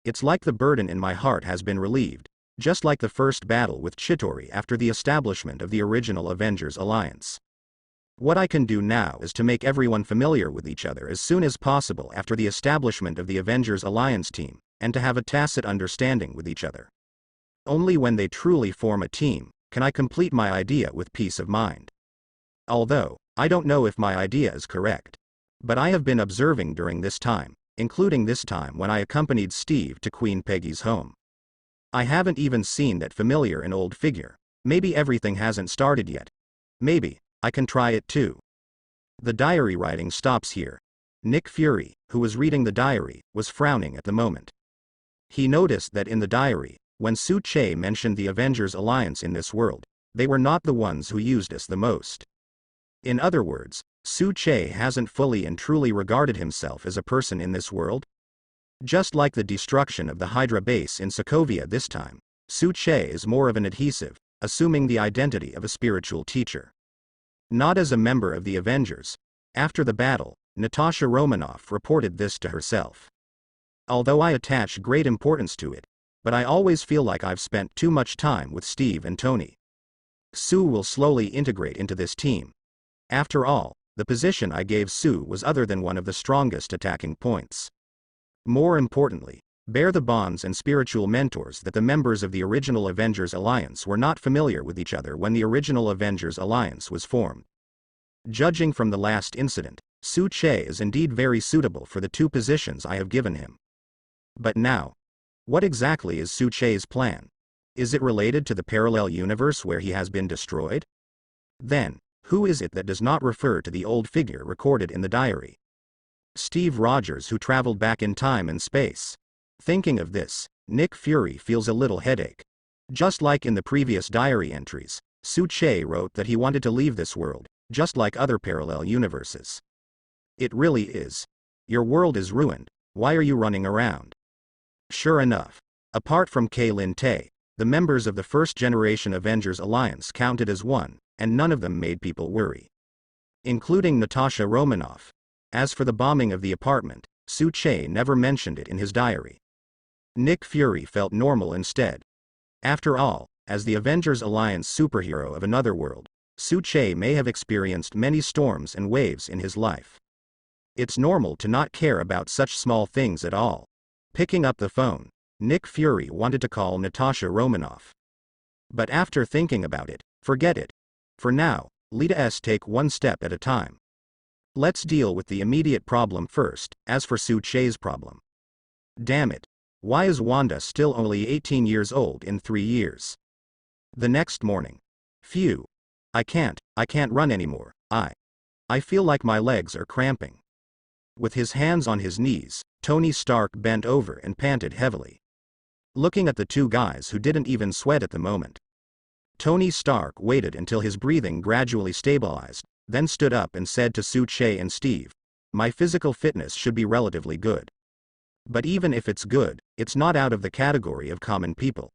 the burden in my heart has been relieved, just like the first battle with Chittori after the establishment of the original Avengers alliance. What I can do now is to make everyone familiar with each other as soon as possible after the establishment of the Avengers alliance team, and to have a tacit understanding with each other. Only when they truly form a team, can I complete my idea with peace of mind. Although, I don't know if my idea is correct. But I have been observing during this time, including this time when I accompanied Steve to Queen Peggy's home. I haven't even seen that familiar and old figure. Maybe everything hasn't started yet. Maybe I can try it too. The diary writing stops here. Nick Fury, who was reading the diary, was frowning at the moment. He noticed that in the diary, when Su Che mentioned the Avengers alliance in this world, they were not the ones who used us the most. In other words, Su Che hasn't fully and truly regarded himself as a person in this world. Just like the destruction of the Hydra base in Sokovia this time, Su Che is more of an adhesive, assuming the identity of a spiritual teacher. Not as a member of the Avengers. After the battle, Natasha Romanoff reported this to herself. Although I attach great importance to it, but I always feel like I've spent too much time with Steve and Tony. Su will slowly integrate into this team. After all, the position I gave Su was other than one of the strongest attacking points. More importantly, bear the bonds and spiritual mentors that the members of the original Avengers Alliance were not familiar with each other when the original Avengers Alliance was formed. Judging from the last incident, Su Che is indeed very suitable for the 2 positions I have given him. But now, what exactly is Su Che's plan? Is it related to the parallel universe where he has been destroyed? Then, who is it that does not refer to the old figure recorded in the diary? Steve Rogers, who traveled back in time and space. Thinking of this, Nick Fury feels a little headache. Just like in the previous diary entries, Su-Che wrote that he wanted to leave this world, just like other parallel universes. It really is. Your world is ruined, why are you running around? Sure enough. Apart from Kaylin Tay, the members of the first-generation Avengers Alliance counted as one, and none of them made people worry. Including Natasha Romanoff. As for the bombing of the apartment, Su-Che never mentioned it in his diary. Nick Fury felt normal instead. After all, as the Avengers Alliance superhero of another world, Su-Che may have experienced many storms and waves in his life. It's normal to not care about such small things at all. Picking up the phone, Nick Fury wanted to call Natasha Romanoff. But after thinking about it, forget it. For now, let's take one step at a time. Let's deal with the immediate problem first. As for Su-Che's problem. Damn it. Why is Wanda still only 18 years old in 3 years? The next morning. Phew. I can't run anymore. I feel like my legs are cramping. With his hands on his knees, Tony Stark bent over and panted heavily. Looking at the two guys who didn't even sweat at the moment. Tony Stark waited until his breathing gradually stabilized, then stood up and said to Su-Che and Steve, "My physical fitness should be relatively good. But even if it's good, it's not out of the category of common people.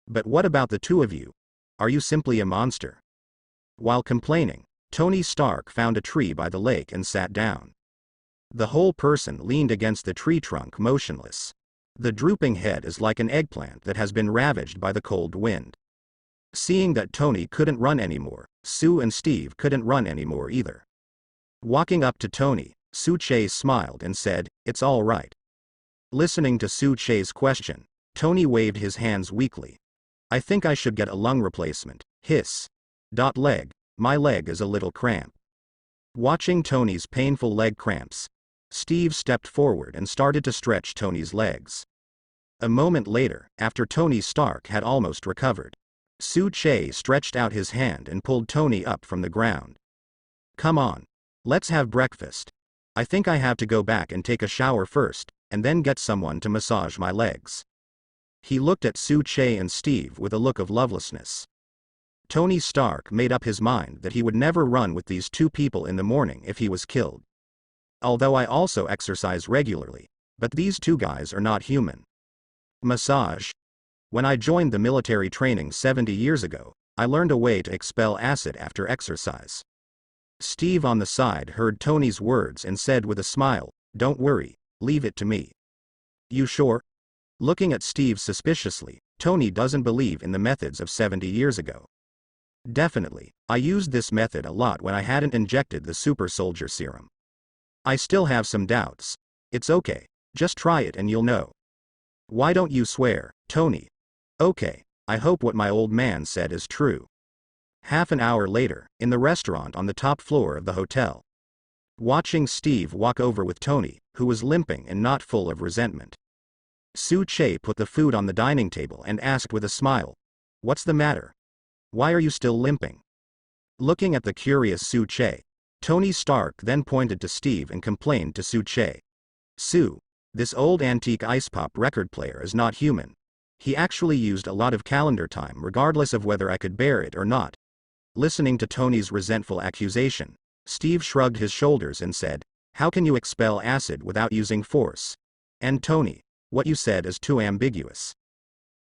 But what about the two of you? Are you simply a monster?" While complaining, Tony Stark found a tree by the lake and sat down. The whole person leaned against the tree trunk motionless. The drooping head is like an eggplant that has been ravaged by the cold wind. Seeing that Tony couldn't run anymore, Sue and Steve couldn't run anymore either. Walking up to Tony, Su-Che smiled and said, "It's all right." Listening to Su-Che's question, Tony waved his hands weakly. "I think I should get a lung replacement. Hiss. Leg. My leg is a little cramp." Watching Tony's painful leg cramps, Steve stepped forward and started to stretch Tony's legs. A moment later, after Tony Stark had almost recovered, Su-Che stretched out his hand and pulled Tony up from the ground. "Come on. Let's have breakfast. I think I have to go back and take a shower first, and then get someone to massage my legs." He looked at Su-Che and Steve with a look of lovelessness. Tony Stark made up his mind that he would never run with these two people in the morning if he was killed. "Although I also exercise regularly, but these two guys are not human." Massage. When I joined the military training 70 years ago, I learned a way to expel acid after exercise. Steve on the side heard Tony's words and said with a smile, "Don't worry, leave it to me." "You sure?" Looking at Steve suspiciously, Tony doesn't believe in the methods of 70 years ago. "Definitely, I used this method a lot when I hadn't injected the super soldier serum. I still have some doubts. It's okay, just try it and you'll know." "Why don't you swear, Tony?" "Okay, I hope what my old man said is true." Half an hour later, in the restaurant on the top floor of the hotel. Watching Steve walk over with Tony, who was limping and not full of resentment. Su-Che put the food on the dining table and asked with a smile, "What's the matter? Why are you still limping?" Looking at the curious Su-Che, Tony Stark then pointed to Steve and complained to Su-Che. "Sue, this old antique ice pop record player is not human. He actually used a lot of calendar time regardless of whether I could bear it or not." Listening to Tony's resentful accusation, Steve shrugged his shoulders and said, "How can you expel acid without using force? And Tony, what you said is too ambiguous.